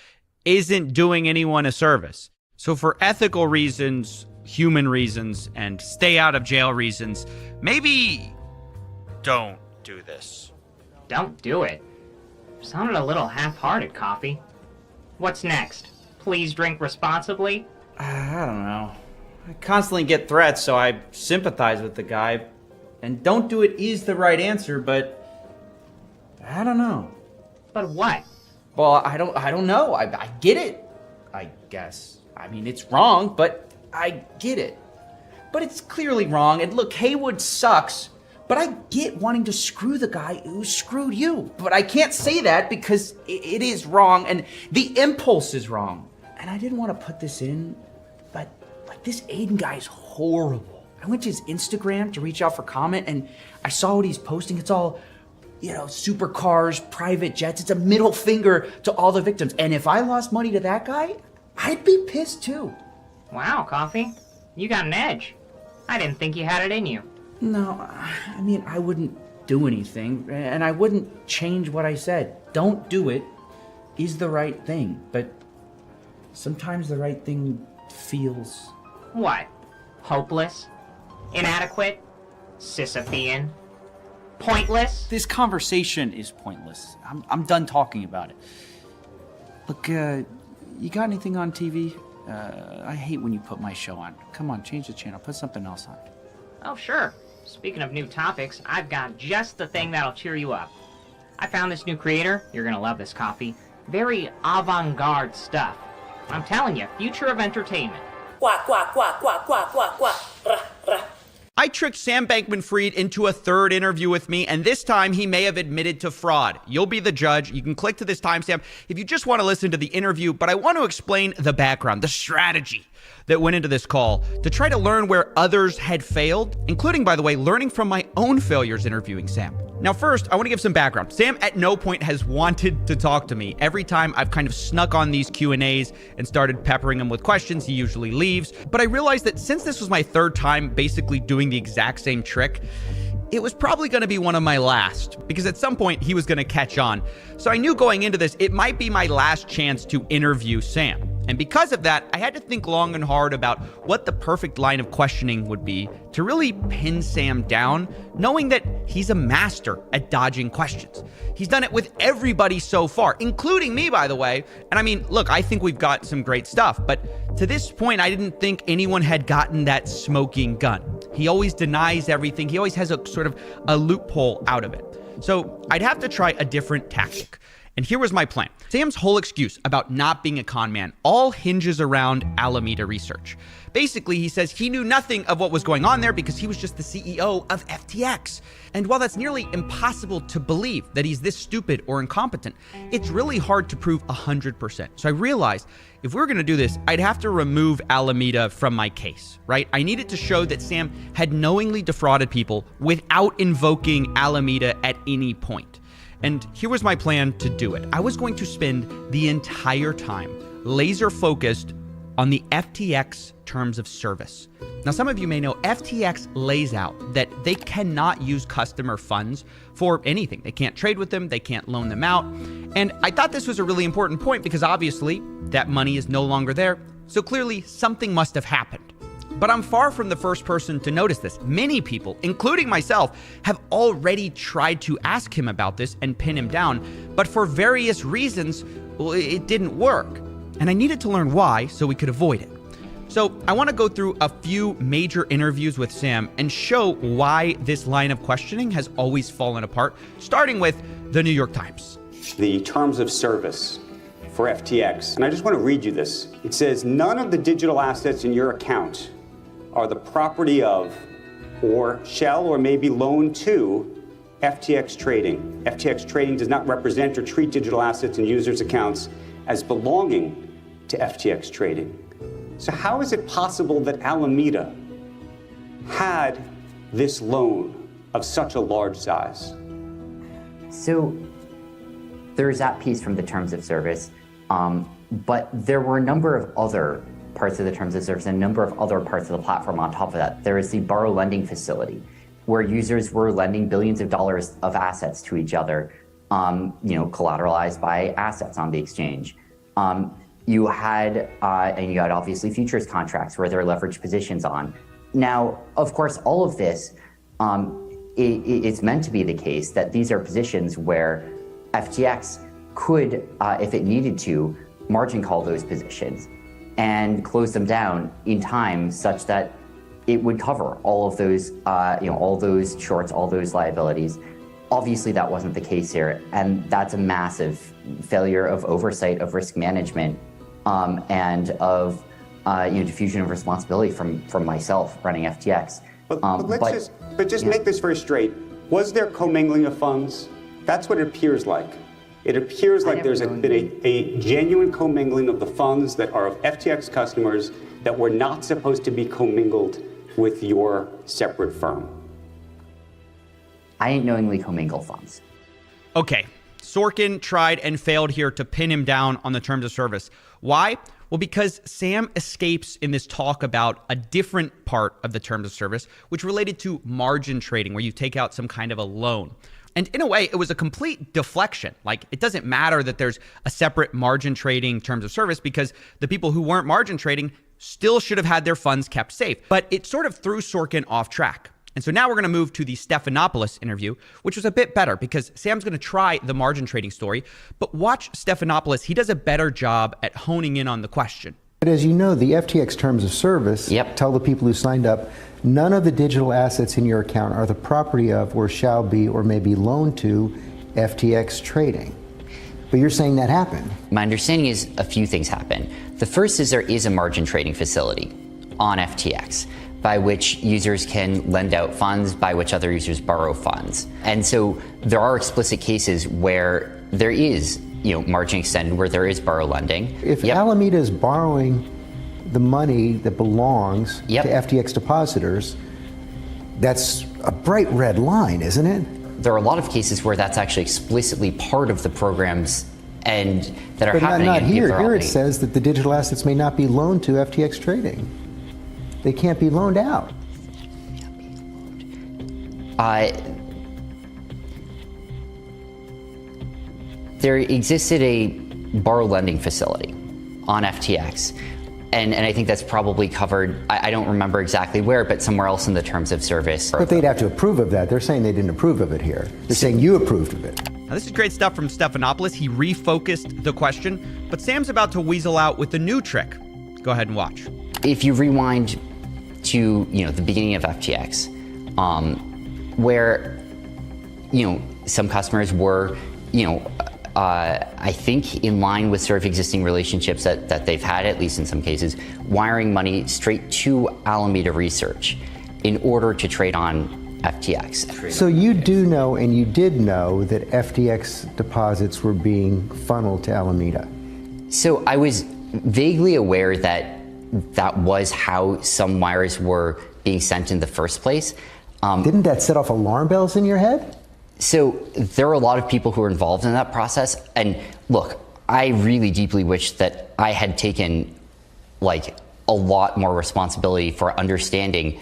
isn't doing anyone a service. So for ethical reasons, human reasons, and stay out of jail reasons, maybe don't do this. Don't do it. Sounded a little half-hearted, Coffee. What's next? Please drink responsibly? I don't know. I constantly get threats, so I sympathize with the guy. And don't do it is the right answer, but I don't know. But what? Well, I don't know. I get it, I guess. I mean, it's wrong, but I get it. But it's clearly wrong. And look, Haywood sucks, but I get wanting to screw the guy who screwed you. But I can't say that because it is wrong and the impulse is wrong. And I didn't want to put this in, but like this Aiden guy is horrible. I went to his Instagram to reach out for comment and I saw what he's posting. It's all, supercars, private jets. It's a middle finger to all the victims. And if I lost money to that guy, I'd be pissed too. Wow, Coffee. You got an edge. I didn't think you had it in you. No, I mean, I wouldn't do anything and I wouldn't change what I said. Don't do it is the right thing. But sometimes the right thing feels... What? Hopeless? Inadequate? Sisyphean? Pointless? This conversation is pointless. I'm done talking about it. Look, you got anything on TV? I hate when you put my show on. Come on, change the channel. Put something else on. Oh, sure. Speaking of new topics, I've got just the thing that'll cheer you up. I found this new creator. You're gonna love this, Coffee. Very avant-garde stuff. I'm telling you, future of entertainment. Quack, quack, quack, quack, quack, quack, quack. Rah, rah. I tricked Sam Bankman-Fried into a third interview with me, and this time he may have admitted to fraud. You'll be the judge. You can click to this timestamp if you just want to listen to the interview, but I want to explain the background, the strategy that went into this call to try to learn where others had failed, including, by the way, learning from my own failures interviewing Sam. Now, first, I want to give some background. Sam at no point has wanted to talk to me. Every time I've kind of snuck on these Q&As and started peppering him with questions, he usually leaves. But I realized that since this was my third time basically doing the exact same trick, it was probably going to be one of my last, because at some point he was going to catch on. So I knew going into this, it might be my last chance to interview Sam. And because of that, I had to think long and hard about what the perfect line of questioning would be to really pin Sam down, knowing that he's a master at dodging questions. He's done it with everybody so far, including me, by the way. And I mean, look, I think we've got some great stuff, but to this point, I didn't think anyone had gotten that smoking gun. He always denies everything. He always has a sort of a loophole out of it. So I'd have to try a different tactic. And here was my plan. Sam's whole excuse about not being a con man all hinges around Alameda Research. Basically, he says he knew nothing of what was going on there because he was just the CEO of FTX. And while that's nearly impossible to believe that he's this stupid or incompetent, it's really hard to prove 100%. So I realized if we were going to do this, I'd have to remove Alameda from my case, right? I needed to show that Sam had knowingly defrauded people without invoking Alameda at any point. And here was my plan to do it. I was going to spend the entire time laser focused on the FTX terms of service. Now, some of you may know FTX lays out that they cannot use customer funds for anything. They can't trade with them. They can't loan them out. And I thought this was a really important point because obviously that money is no longer there. So clearly something must have happened. But I'm far from the first person to notice this. Many people, including myself, have already tried to ask him about this and pin him down. But for various reasons, well, it didn't work. And I needed to learn why so we could avoid it. So I want to go through a few major interviews with Sam and show why this line of questioning has always fallen apart, starting with the New York Times. The terms of service for FTX. And I just want to read you this. It says, none of the digital assets in your account are the property of or shall or may be loaned to FTX Trading. FTX Trading does not represent or treat digital assets in users' accounts as belonging to FTX Trading. So how is it possible that Alameda had this loan of such a large size? So there's that piece from the terms of service, but there were a number of other parts of the terms of service and a number of other parts of the platform on top of that. There is the borrow lending facility, where users were lending billions of dollars of assets to each other, collateralized by assets on the exchange. You had obviously futures contracts where there are leveraged positions on. Now, of course, all of this, it's meant to be the case that these are positions where FTX could, if it needed to, margin call those positions and close them down in time such that it would cover all of those, all those shorts, all those liabilities. Obviously, that wasn't the case here, and that's a massive failure of oversight of risk management and of diffusion of responsibility from myself running FTX. But just make this very straight. Was there commingling of funds? That's what it appears like. It appears like there's been a genuine commingling of the funds that are of FTX customers that were not supposed to be commingled with your separate firm. I didn't knowingly commingle funds. Okay, Sorkin tried and failed here to pin him down on the terms of service. Why? Well, because Sam escapes in this talk about a different part of the terms of service, which related to margin trading, where you take out some kind of a loan. And in a way, it was a complete deflection. Like, it doesn't matter that there's a separate margin trading terms of service because the people who weren't margin trading still should have had their funds kept safe. But it sort of threw Sorkin off track. And so now we're going to move to the Stephanopoulos interview, which was a bit better because Sam's going to try the margin trading story. But watch Stephanopoulos. He does a better job at honing in on the question. But as you know, the FTX terms of service tell the people who signed up, none of the digital assets in your account are the property of or shall be or may be loaned to FTX Trading. But you're saying that happened. My understanding is a few things happened. The first is there is a margin trading facility on FTX. by which users can lend out funds, by which other users borrow funds. And so there are explicit cases where there is, margin extended, where there is borrow lending. If Alameda is borrowing the money that belongs to FTX depositors, that's a bright red line, isn't it? There are a lot of cases where that's actually explicitly part of the programs and that are but happening. Not here. Here already... it says that the digital assets may not be loaned to FTX trading. They can't be loaned out. There existed a borrow lending facility on FTX. And I think that's probably covered, I don't remember exactly where, but somewhere else in the terms of service. But they'd have to approve of that. They're saying they didn't approve of it here. They're saying you approved of it. Now, this is great stuff from Stephanopoulos. He refocused the question, but Sam's about to weasel out with a new trick. Go ahead and watch. If you rewind to, the beginning of FTX, where, some customers were, I think in line with sort of existing relationships that they've had, at least in some cases, wiring money straight to Alameda Research in order to trade on FTX. So you do know, and you did know, that FTX deposits were being funneled to Alameda. So I was vaguely aware that that was how some wires were being sent in the first place. Didn't that set off alarm bells in your head? So there are a lot of people who are involved in that process. And look, I really deeply wish that I had taken a lot more responsibility for understanding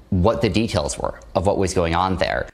what the details were of what was going on there.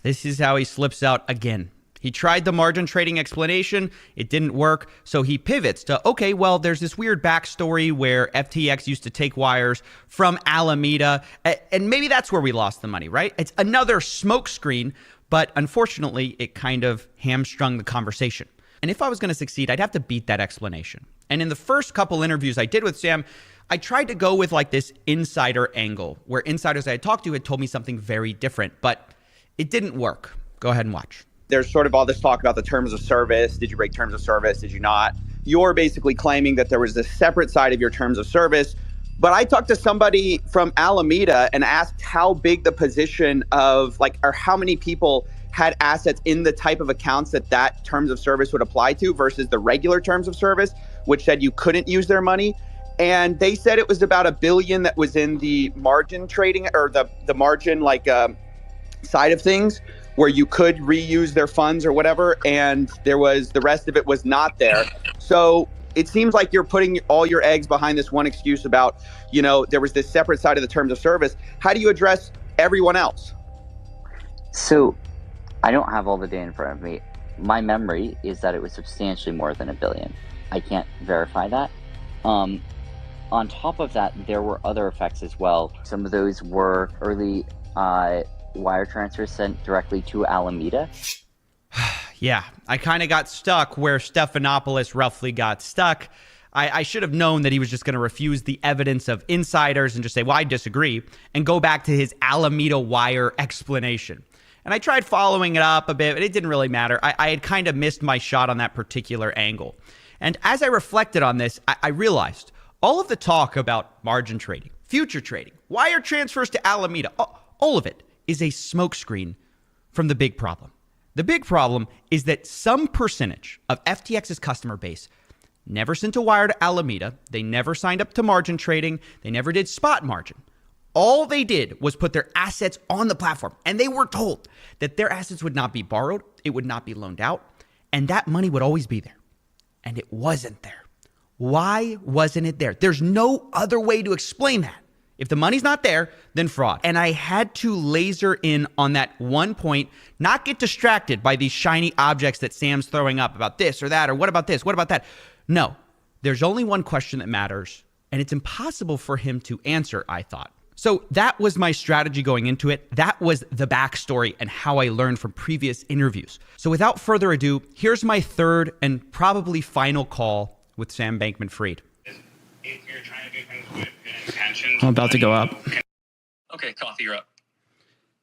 This is how he slips out again. He tried the margin trading explanation. It didn't work. So he pivots to, okay, well, there's this weird backstory where FTX used to take wires from Alameda. And maybe that's where we lost the money, right? It's another smokescreen. But unfortunately, it kind of hamstrung the conversation. And if I was going to succeed, I'd have to beat that explanation. And in the first couple interviews I did with Sam, I tried to go with this insider angle, where insiders I had talked to had told me something very different, but it didn't work. Go ahead and watch. There's sort of all this talk about the terms of service. Did you break terms of service? Did you not? You're basically claiming that there was this separate side of your terms of service. But I talked to somebody from Alameda and asked how big the position of or how many people had assets in the type of accounts that terms of service would apply to versus the regular terms of service, which said you couldn't use their money. And they said it was about $1 billion that was in the margin trading or the margin side of things where you could reuse their funds or whatever. And there was the rest of it was not there. So it seems like you're putting all your eggs behind this one excuse about, there was this separate side of the terms of service. How do you address everyone else? So I don't have all the data in front of me. My memory is that it was substantially more than $1 billion. I can't verify that. On top of that, there were other effects as well. Some of those were early wire transfers sent directly to Alameda. Yeah, I kind of got stuck where Stephanopoulos roughly got stuck. I should have known that he was just going to refuse the evidence of insiders and just say, well, I disagree, and go back to his Alameda wire explanation. And I tried following it up a bit, but it didn't really matter. I had kind of missed my shot on that particular angle. And as I reflected on this, I realized all of the talk about margin trading, future trading, wire transfers to Alameda, all of it is a smokescreen from the big problem. The big problem is that some percentage of FTX's customer base never sent a wire to Alameda. They never signed up to margin trading. They never did spot margin. All they did was put their assets on the platform, and they were told that their assets would not be borrowed, it would not be loaned out, and that money would always be there. And it wasn't there. Why wasn't it there? There's no other way to explain that. If the money's not there, then fraud. And I had to laser in on that one point, not get distracted by these shiny objects that Sam's throwing up about this or that, or what about this, what about that? No, there's only one question that matters, and it's impossible for him to answer, I thought. So that was my strategy going into it. That was the backstory and how I learned from previous interviews. So without further ado, here's my third and probably final call with Sam Bankman-Fried. If you're trying to do things with good intentions. I'm about to go up. Okay, Coffee, you're up.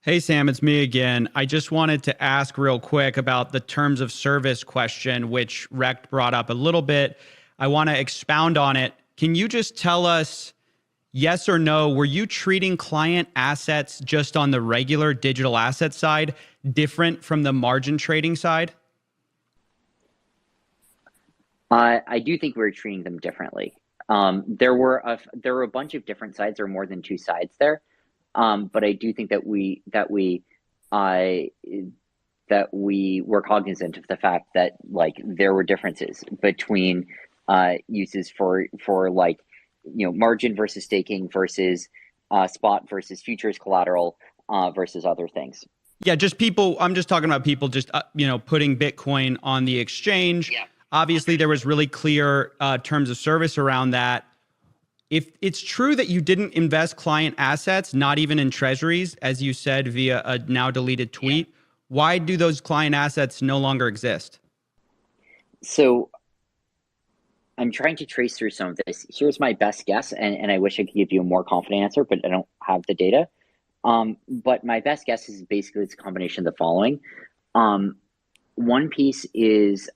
Hey, Sam, it's me again. I just wanted to ask real quick about the terms of service question, which Recht brought up a little bit. I want to expound on it. Can you just tell us, Yes or no, were you treating client assets just on the regular digital asset side different from the margin trading side? I do think we were treating them differently. There were a bunch of different sides, or more than two sides there. But I do think that we were cognizant of the fact that like there were differences between uses for like, you know, margin versus staking versus spot versus futures collateral versus other things. Yeah, just people. I'm just talking about people just you know, putting Bitcoin on the exchange. Yeah. Obviously, there was really clear terms of service around that. If it's true that you didn't invest client assets, not even in treasuries, as you said via a now deleted tweet, why do those client assets no longer exist? So I'm trying to trace through some of this. Here's my best guess, and I wish I could give you a more confident answer, but I don't have the data. But my best guess is basically it's a combination of the following. One piece is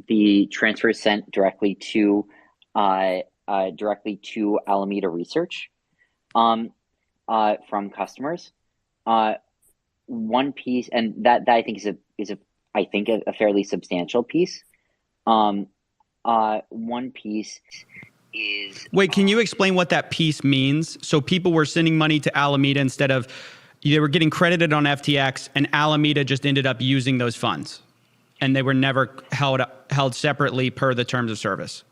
the transfer sent directly to Alameda Research from customers. One piece, and that I think is a fairly substantial piece. One piece is. Wait, can you explain what that piece means? So people were sending money to Alameda instead of, they were getting credited on FTX, and Alameda just ended up using those funds, and they were never held separately per the terms of service.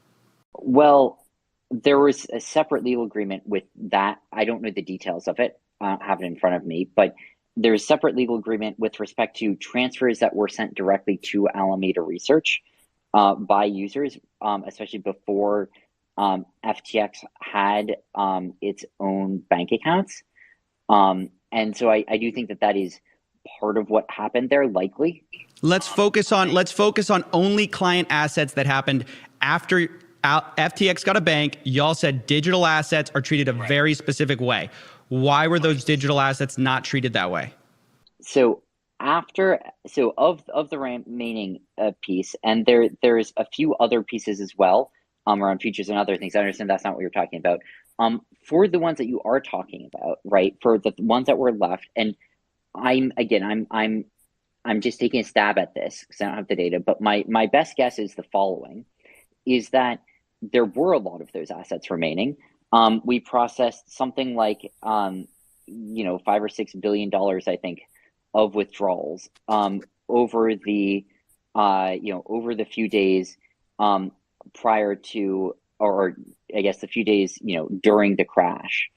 Well, there was a separate legal agreement with that. I don't know the details of it. I don't have it in front of me, but there's a separate legal agreement with respect to transfers that were sent directly to Alameda Research by users, especially before FTX had its own bank accounts. And so I do think that is part of what happened there, likely. Let's focus on only client assets that happened after FTX got a bank. Y'all said digital assets are treated a very specific way. Why were those digital assets not treated that way? So of the remaining piece, and there's a few other pieces as well around futures and other things. I understand that's not what you're talking about. For the ones that you are talking about, right? For the ones that were left, and I'm just taking a stab at this because I don't have the data, but my best guess is the following, is that there were a lot of those assets remaining. We processed something like, $5 or $6 billion, I think, of withdrawals over the few days prior to, or I guess the few days, during the crash.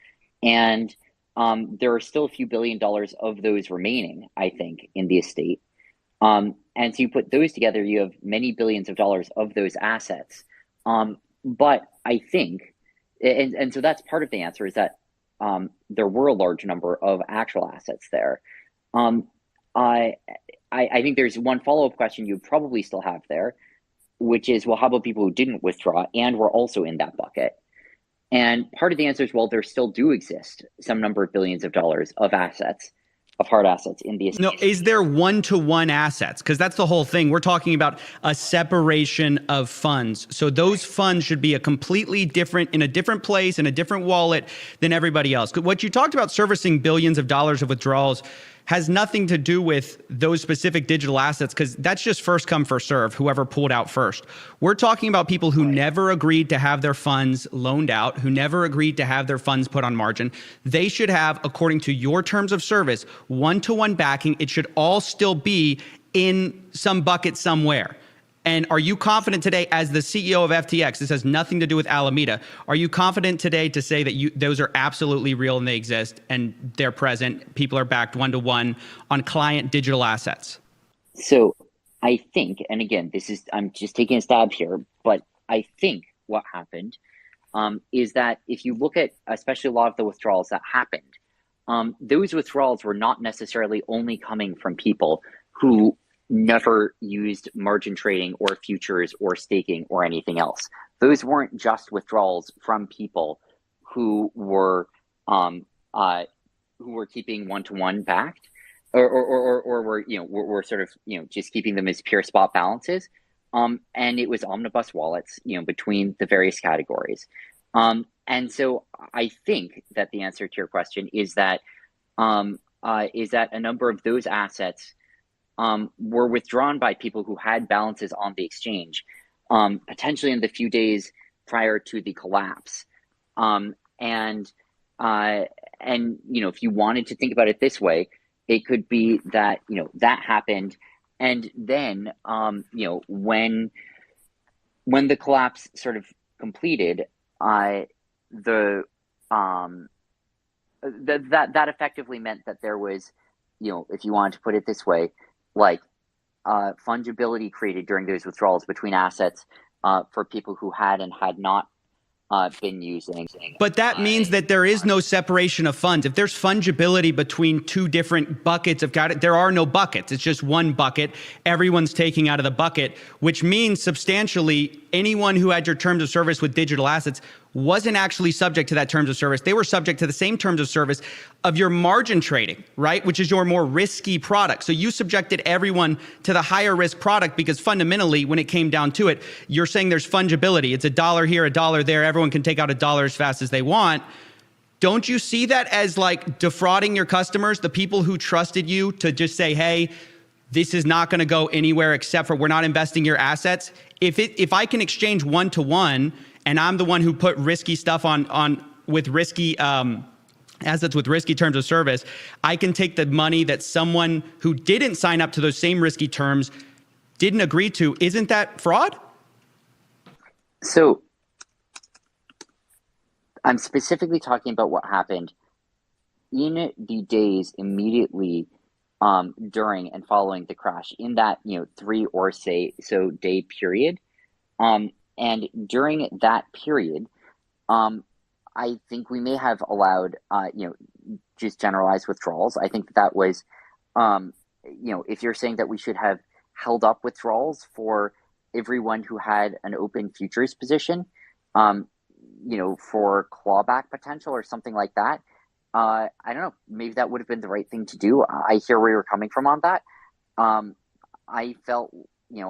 And there are still a few $1 billion of those remaining, I think, in the estate. And so you put those together, you have many billions of dollars of those assets. But I think, and so that's part of the answer, is that there were a large number of actual assets there. I think there's one follow-up question you probably still have there, which is, well, how about people who didn't withdraw and were also in that bucket? And part of the answer is, well, there still do exist some number of billions of dollars of assets, of hard assets in the estate. No, is there one-to-one assets? Because that's the whole thing. We're talking about a separation of funds. So those funds should be in a different place, in a different wallet than everybody else. What you talked about, servicing billions of dollars of withdrawals, has nothing to do with those specific digital assets, because that's just first come, first serve, whoever pulled out first. We're talking about people who never agreed to have their funds loaned out, who never agreed to have their funds put on margin. They should have, according to your terms of service, one-to-one backing. It should all still be in some bucket somewhere. And are you confident today, as the CEO of FTX, this has nothing to do with Alameda, are you confident today to say that those are absolutely real and they exist and they're present, people are backed one-to-one on client digital assets? So I think, and again, I'm just taking a stab here, but I think what happened is that if you look at especially a lot of the withdrawals that happened, those withdrawals were not necessarily only coming from people who never used margin trading or futures or staking or anything else. Those weren't just withdrawals from people who were keeping one-to-one backed, or were sort of just keeping them as pure spot balances. And it was omnibus wallets, between the various categories. And so I think that the answer to your question is that a number of those assets were withdrawn by people who had balances on the exchange, potentially in the few days prior to the collapse. And if you wanted to think about it this way, it could be that that happened, and then when the collapse sort of completed, that effectively meant that there was, if you wanted to put it this way, like fungibility created during those withdrawals between assets for people who had and had not been using. But that means that there is no separation of funds. If there's fungibility between two different buckets of there are no buckets. It's just one bucket. Everyone's taking out of the bucket, which means substantially anyone who had your terms of service with digital assets wasn't actually subject to that terms of service. They were subject to the same terms of service of your margin trading, right? Which is your more risky product. So you subjected everyone to the higher risk product because fundamentally, when it came down to it, you're saying there's fungibility. It's $1 here, $1 there. Everyone can take out $1 as fast as they want. Don't you see that as like defrauding your customers, the people who trusted you to just say, hey, this is not going to go anywhere except for we're not investing your assets? If I can exchange one-to-one and I'm the one who put risky stuff on with risky assets with risky terms of service, I can take the money that someone who didn't sign up to those same risky terms didn't agree to. Isn't that fraud? So I'm specifically talking about what happened in the days immediately during and following the crash, in that 3 or so day period. And during that period, I think we may have allowed, just generalized withdrawals. I think that was, if you're saying that we should have held up withdrawals for everyone who had an open futures position, for clawback potential or something like that, I don't know, maybe that would have been the right thing to do. I hear where you're coming from on that. I felt,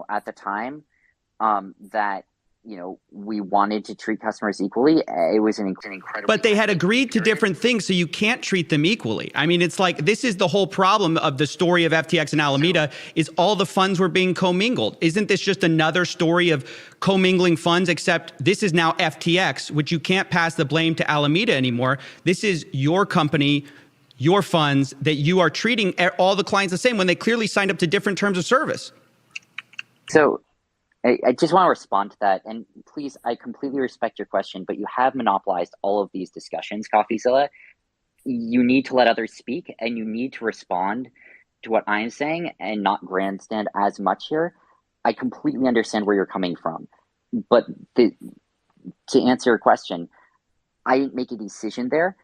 at the time, that we wanted to treat customers equally. It was an incredible. But they had agreed to different things, so you can't treat them equally. I mean, it's like, this is the whole problem of the story of FTX and Alameda, is all the funds were being commingled. Isn't this just another story of commingling funds, except this is now FTX, which you can't pass the blame to Alameda anymore. This is your company, your funds, that you are treating all the clients the same when they clearly signed up to different terms of service. So I just want to respond to that. And please, I completely respect your question, but you have monopolized all of these discussions, Coffeezilla. You need to let others speak, and you need to respond to what I'm saying and not grandstand as much here. I completely understand where you're coming from. But to answer your question, I didn't make a decision there.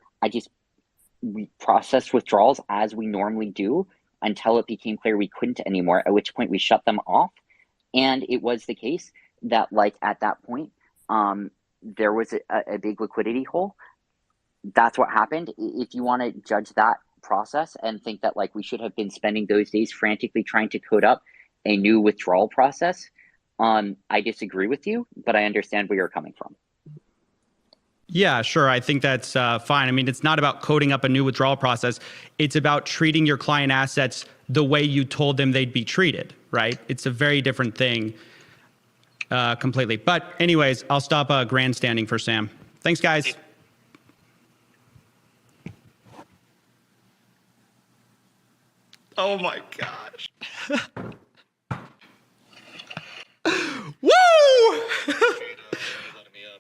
We processed withdrawals as we normally do until it became clear we couldn't anymore, at which point we shut them off. And it was the case that, at that point, there was a big liquidity hole. That's what happened. If you want to judge that process and think that, we should have been spending those days frantically trying to code up a new withdrawal process, I disagree with you, but I understand where you're coming from. Yeah, sure. I think that's fine. I mean, it's not about coding up a new withdrawal process. It's about treating your client assets the way you told them they'd be treated, right? It's a very different thing completely. But anyways, I'll stop grandstanding for Sam. Thanks, guys. Oh, my gosh. Woo!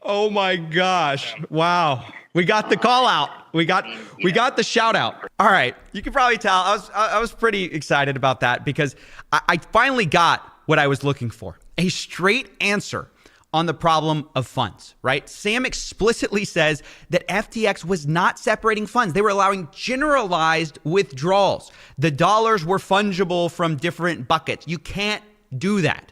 Oh my gosh. Wow. We got the call out. We got the shout out. All right. You can probably tell I was pretty excited about that because I finally got what I was looking for. A straight answer on the problem of funds, right? Sam explicitly says that FTX was not separating funds. They were allowing generalized withdrawals. The dollars were fungible from different buckets. You can't do that.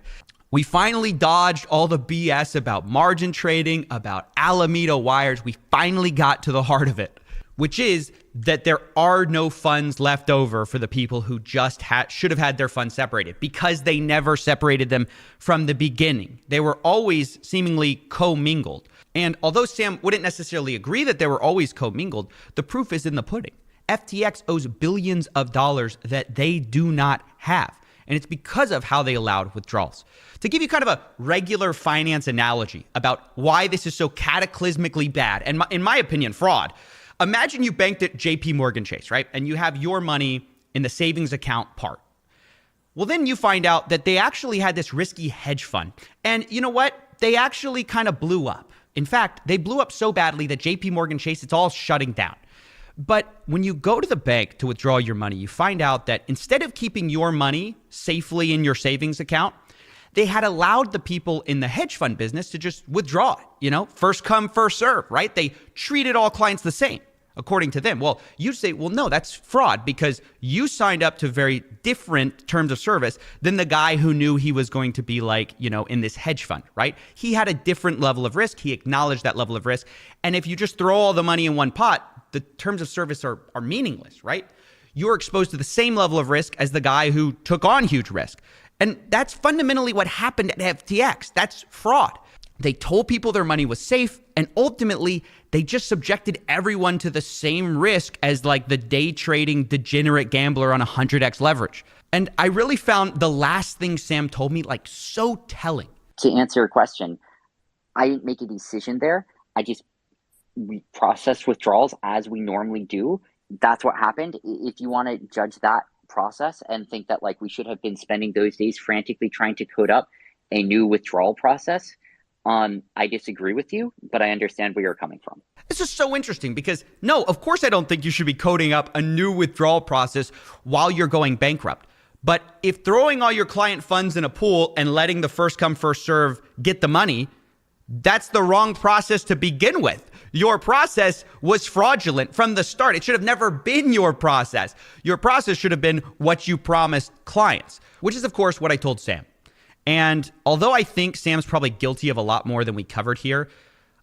We finally dodged all the BS about margin trading, about Alameda wires. We finally got to the heart of it, which is that there are no funds left over for the people who just should have had their funds separated because they never separated them from the beginning. They were always seemingly commingled. And although Sam wouldn't necessarily agree that they were always commingled, the proof is in the pudding. FTX owes billions of dollars that they do not have. And it's because of how they allowed withdrawals. To give you kind of a regular finance analogy about why this is so cataclysmically bad, and in my opinion, fraud. Imagine you banked at JP Morgan Chase, right? And you have your money in the savings account part. Well, then you find out that they actually had this risky hedge fund. And you know what? They actually kind of blew up. In fact, they blew up so badly that JP Morgan Chase, it's all shutting down. But when you go to the bank to withdraw your money, you find out that instead of keeping your money safely in your savings account, they had allowed the people in the hedge fund business to just withdraw it, first come, first serve, right? They treated all clients the same, according to them. Well, you say, well, no, that's fraud because you signed up to very different terms of service than the guy who knew he was going to be like, in this hedge fund, right? He had a different level of risk. He acknowledged that level of risk. And if you just throw all the money in one pot, the terms of service are meaningless, right? You're exposed to the same level of risk as the guy who took on huge risk. And that's fundamentally what happened at FTX. That's fraud. They told people their money was safe, and ultimately, they just subjected everyone to the same risk as like the day trading degenerate gambler on 100x leverage. And I really found the last thing Sam told me like so telling. To answer your question, I didn't make a decision there. We processed withdrawals as we normally do. That's what happened. If you want to judge that process and think that like we should have been spending those days frantically trying to code up a new withdrawal process, I disagree with you, but I understand where you're coming from. This is so interesting because no, of course I don't think you should be coding up a new withdrawal process while you're going bankrupt. But if throwing all your client funds in a pool and letting the first come, first serve get the money, that's the wrong process to begin with. Your process was fraudulent from the start. It should have never been your process. Your process should have been what you promised clients, which is, of course, what I told Sam. And although I think Sam's probably guilty of a lot more than we covered here,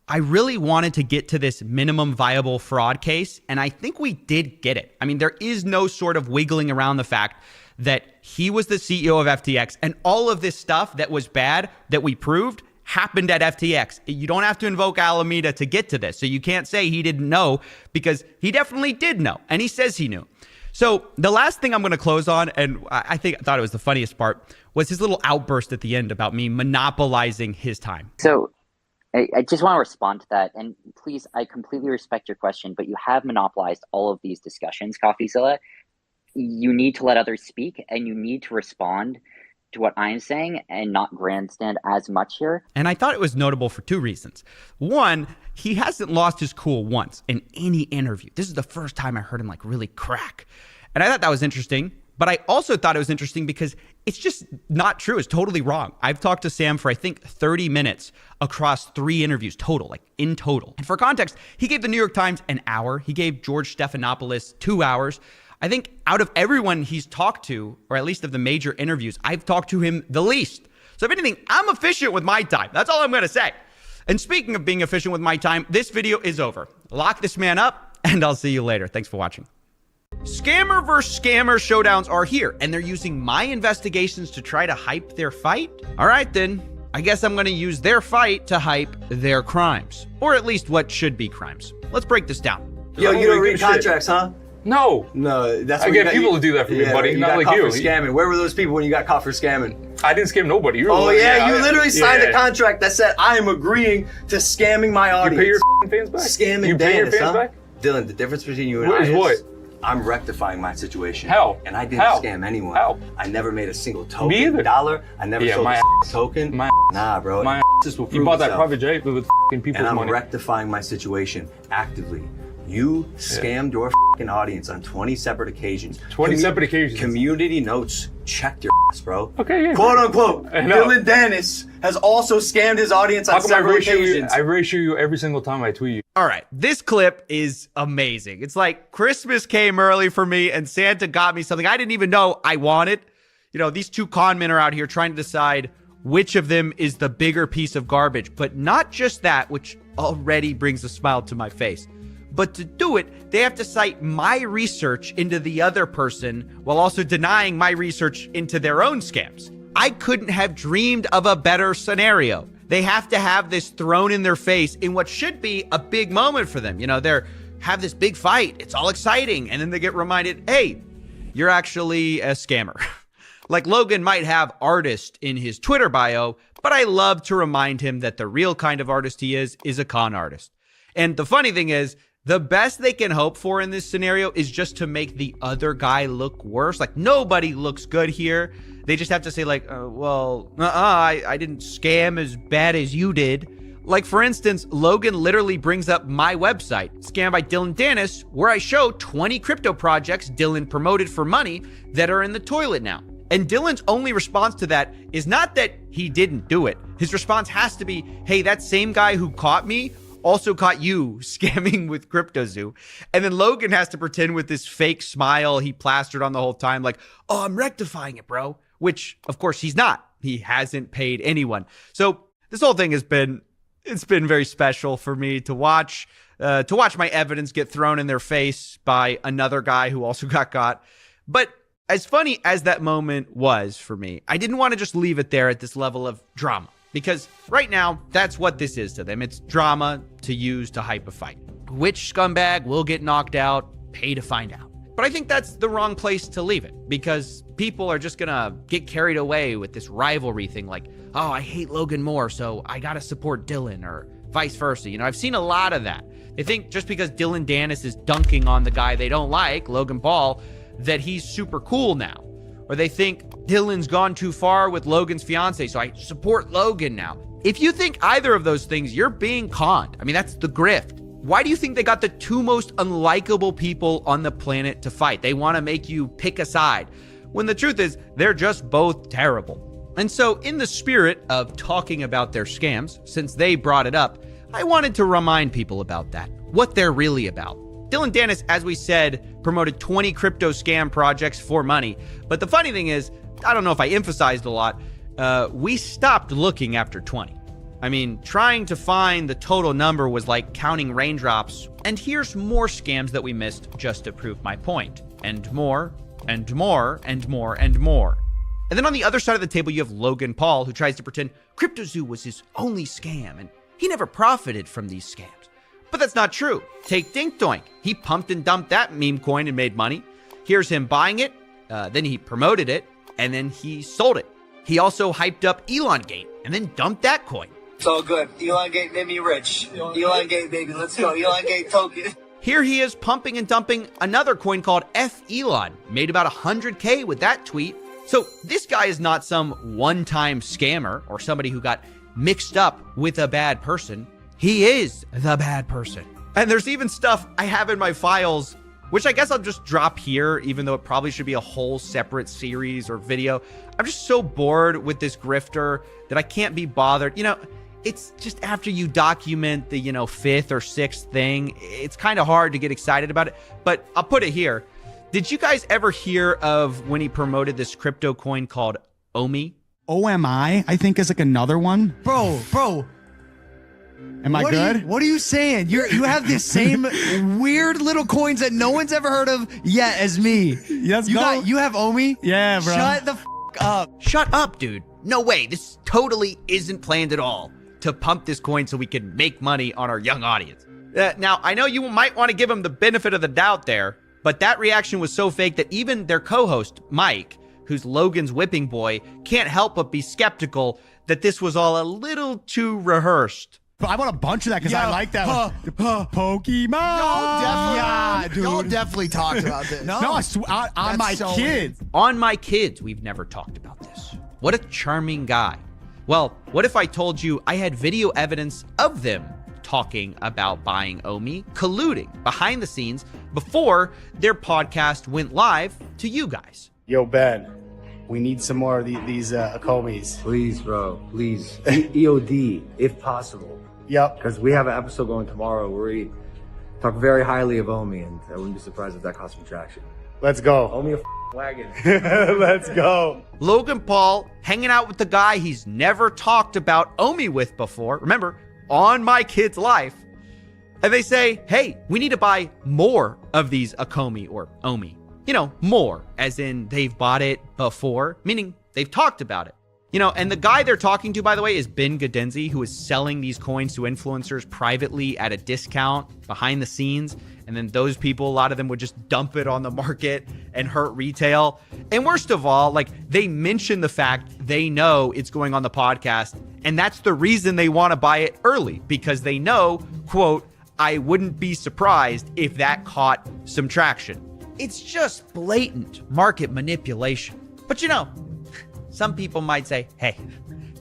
I really wanted to get to this minimum viable fraud case, and I think we did get it. I mean, there is no sort of wiggling around the fact that he was the CEO of FTX, and all of this stuff that was bad that we proved happened at FTX. You don't have to invoke Alameda to get to this. So you can't say he didn't know because he definitely did know. And he says he knew. So the last thing I'm going to close on, and I thought it was the funniest part, was his little outburst at the end about me monopolizing his time. So I just want to respond to that. And please, I completely respect your question, but you have monopolized all of these discussions, Coffeezilla. You need to let others speak and you need to respond to what I'm saying and not grandstand as much here. And I thought it was notable for two reasons. One, he hasn't lost his cool once in any interview. This is the first time I heard him like really crack. And I thought that was interesting. But I also thought it was interesting because it's just not true. It's totally wrong. I've talked to Sam for, I think, 30 minutes across 3 interviews total, like in total. And for context, he gave the New York Times an hour. He gave George Stephanopoulos 2 hours. I think out of everyone he's talked to, or at least of the major interviews, I've talked to him the least. So if anything, I'm efficient with my time. That's all I'm going to say. And speaking of being efficient with my time, this video is over. Lock this man up, and I'll see you later. Thanks for watching. Scammer versus scammer showdowns are here, and they're using my investigations to try to hype their fight? All right, then. I guess I'm going to use their fight to hype their crimes. Or at least what should be crimes. Let's break this down. Yo, you don't read contracts, huh? No, that's I get people to do that for me, buddy. You Not got like caught you. for scamming. Where were those people when you got caught for scamming? I didn't scam nobody. You literally signed a contract that said I am agreeing to scamming my audience. You pay your fans back. Scamming you pay Dennis, your fans back? Dylan, the difference between you and What I is is what? I'm rectifying my situation. How? And I didn't How? scam anyone. How? I never made a single token. Me either. Dollar. I never sold my a token. Nah, bro. My This will prove you bought that itself. private jet with people's And I'm money. rectifying my situation actively. You scammed your audience on 20 separate occasions. 20 separate occasions. Community notes checked your ass, bro. Okay, yeah. Quote unquote. I know. Dylan Dennis has also scammed his audience on How come several occasions. I ratio you every single time I tweet you. All right, this clip is amazing. It's like Christmas came early for me and Santa got me something I didn't even know I wanted. You know, these two con men are out here trying to decide which of them is the bigger piece of garbage, but not just that, which already brings a smile to my face. But to do it, they have to cite my research into the other person while also denying my research into their own scams. I couldn't have dreamed of a better scenario. They have to have this thrown in their face in what should be a big moment for them. You know, they're have this big fight. It's all exciting. And then they get reminded, hey, you're actually a scammer. Like Logan might have artist in his Twitter bio, but I love to remind him that the real kind of artist he is a con artist. And the funny thing is, the best they can hope for in this scenario is just to make the other guy look worse. Like, nobody looks good here. They just have to say like, I didn't scam as bad as you did. Like, for instance, Logan literally brings up my website, Scammed by Dylan Dennis, where I show 20 crypto projects Dylan promoted for money that are in the toilet now. And Dylan's only response to that is not that he didn't do it. His response has to be, hey, that same guy who caught me also caught you scamming with CryptoZoo. And then Logan has to pretend with this fake smile he plastered on the whole time, like, oh, I'm rectifying it, bro. Which, of course, he's not. He hasn't paid anyone. So this whole thing it's been very special for me to watch my evidence get thrown in their face by another guy who also got caught. But as funny as that moment was for me, I didn't want to just leave it there at this level of drama, because right now, that's what this is to them. It's drama to use to hype a fight. Which scumbag will get knocked out? Pay to find out. But I think that's the wrong place to leave it, because people are just gonna get carried away with this rivalry thing, like, oh, I hate Logan more, so I gotta support Dylan, or vice versa. You know, I've seen a lot of that. They think just because Dylan Dennis is dunking on the guy they don't like, Logan Paul, that he's super cool now. Or they think Dylan's gone too far with Logan's fiance, so I support Logan now. If you think either of those things, you're being conned. I mean, that's the grift. Why do you think they got the two most unlikable people on the planet to fight? They want to make you pick a side, when the truth is they're just both terrible. And so in the spirit of talking about their scams, since they brought it up, I wanted to remind people about that, what they're really about. Dylan Dennis, as we said, promoted 20 crypto scam projects for money. But the funny thing is, I don't know if I emphasized a lot, we stopped looking after 20. I mean, trying to find the total number was like counting raindrops. And here's more scams that we missed just to prove my point. And more, and more, and more, and more. And then on the other side of the table, you have Logan Paul, who tries to pretend CryptoZoo was his only scam, and he never profited from these scams. But that's not true. Take Dink Doink. He pumped and dumped that meme coin and made money. Here's him buying it, then he promoted it, and then he sold it. He also hyped up Elongate, and then dumped that coin. It's all good. Elongate made me rich. Elongate, baby. Let's go. Elongate token. Here he is pumping and dumping another coin called F Elon. Made about 100K with that tweet. So this guy is not some one-time scammer or somebody who got mixed up with a bad person. He is the bad person. And there's even stuff I have in my files, which I guess I'll just drop here, even though it probably should be a whole separate series or video. I'm just so bored with this grifter that I can't be bothered. You know, it's just after you document the, fifth or sixth thing, it's kind of hard to get excited about it. But I'll put it here. Did you guys ever hear of when he promoted this crypto coin called OMI? OMI, I think, is like another one. Bro. Am I good? What are you saying? You have the same weird little coins that no one's ever heard of yet as me. Yes, you have OMI? Yeah, bro. Shut the up. Shut up, dude. No way. This totally isn't planned at all to pump this coin so we can make money on our young audience. Now, I know you might want to give him the benefit of the doubt there, but that reaction was so fake that even their co-host, Mike, who's Logan's whipping boy, can't help but be skeptical that this was all a little too rehearsed. But I want a bunch of that because I like that one. Pokemon. Y'all definitely talked about this. No, I swear, on my kids. On my kids, we've never talked about this. What a charming guy. Well, what if I told you I had video evidence of them talking about buying OMI, colluding behind the scenes before their podcast went live to you guys? Yo, Ben, we need some more of these Akomis. Please, bro, please. EOD, if possible. Yep. Because we have an episode going tomorrow where we talk very highly of OMI, and I wouldn't be surprised if that caused some traction. Let's go. OMI a wagon. Let's go. Logan Paul hanging out with the guy he's never talked about OMI with before. Remember, on my kid's life. And they say, hey, we need to buy more of these Akomi or OMI. More, as in they've bought it before, meaning they've talked about it. You know, and the guy they're talking to, by the way, is Ben Gadenzi, who is selling these coins to influencers privately at a discount behind the scenes. And then those people, a lot of them would just dump it on the market and hurt retail. And worst of all, like, they mention the fact they know it's going on the podcast. And that's the reason they want to buy it early, because they know, quote, I wouldn't be surprised if that caught some traction. It's just blatant market manipulation. But you know, some people might say, hey,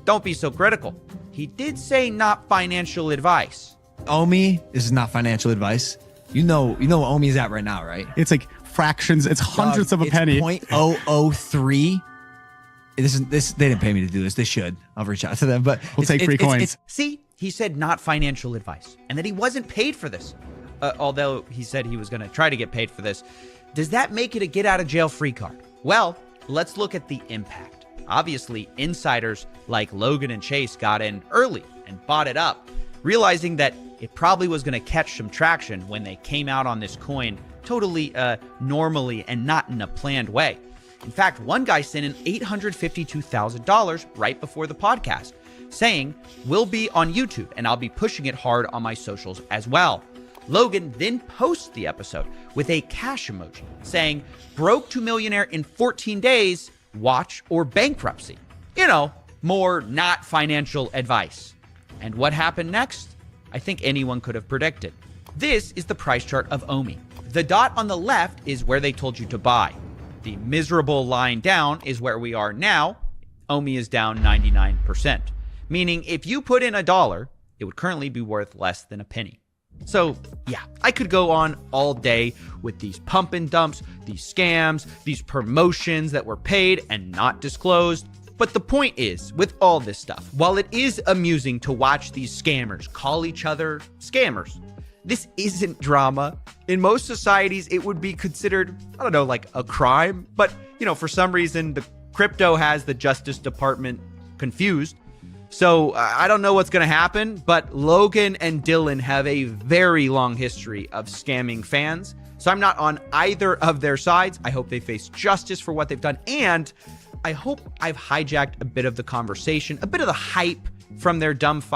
don't be so critical. He did say not financial advice. Omi, this is not financial advice. You know where Omi is at right now, right? It's like fractions. It's hundredths of a penny. 0.003. This. They didn't pay me to do this. They should. I'll reach out to them, but we'll take free coins. See, he said not financial advice and that he wasn't paid for this. Although he said he was going to try to get paid for this. Does that make it a get out of jail free card? Well, let's look at the impact. Obviously, insiders like Logan and Chase got in early and bought it up, realizing that it probably was going to catch some traction when they came out on this coin totally normally and not in a planned way. In fact, one guy sent in $852,000 right before the podcast, saying, we'll be on YouTube and I'll be pushing it hard on my socials as well. Logan then posts the episode with a cash emoji saying, broke to millionaire in 14 days, watch or bankruptcy. You know, more not financial advice. And what happened next? I think anyone could have predicted. This is the price chart of Omi. The dot on the left is where they told you to buy. The miserable line down is where we are now. Omi is down 99%. Meaning if you put in $1, it would currently be worth less than a penny. So yeah, I could go on all day with these pump and dumps, these scams, these promotions that were paid and not disclosed. But the point is, with all this stuff, while it is amusing to watch these scammers call each other scammers, this isn't drama. In most societies, it would be considered, I don't know, like a crime. But, you know, for some reason, the crypto has the Justice Department confused. So I don't know what's going to happen, but Logan and Dylan have a very long history of scamming fans. So I'm not on either of their sides. I hope they face justice for what they've done. And I hope I've hijacked a bit of the conversation, a bit of the hype from their dumb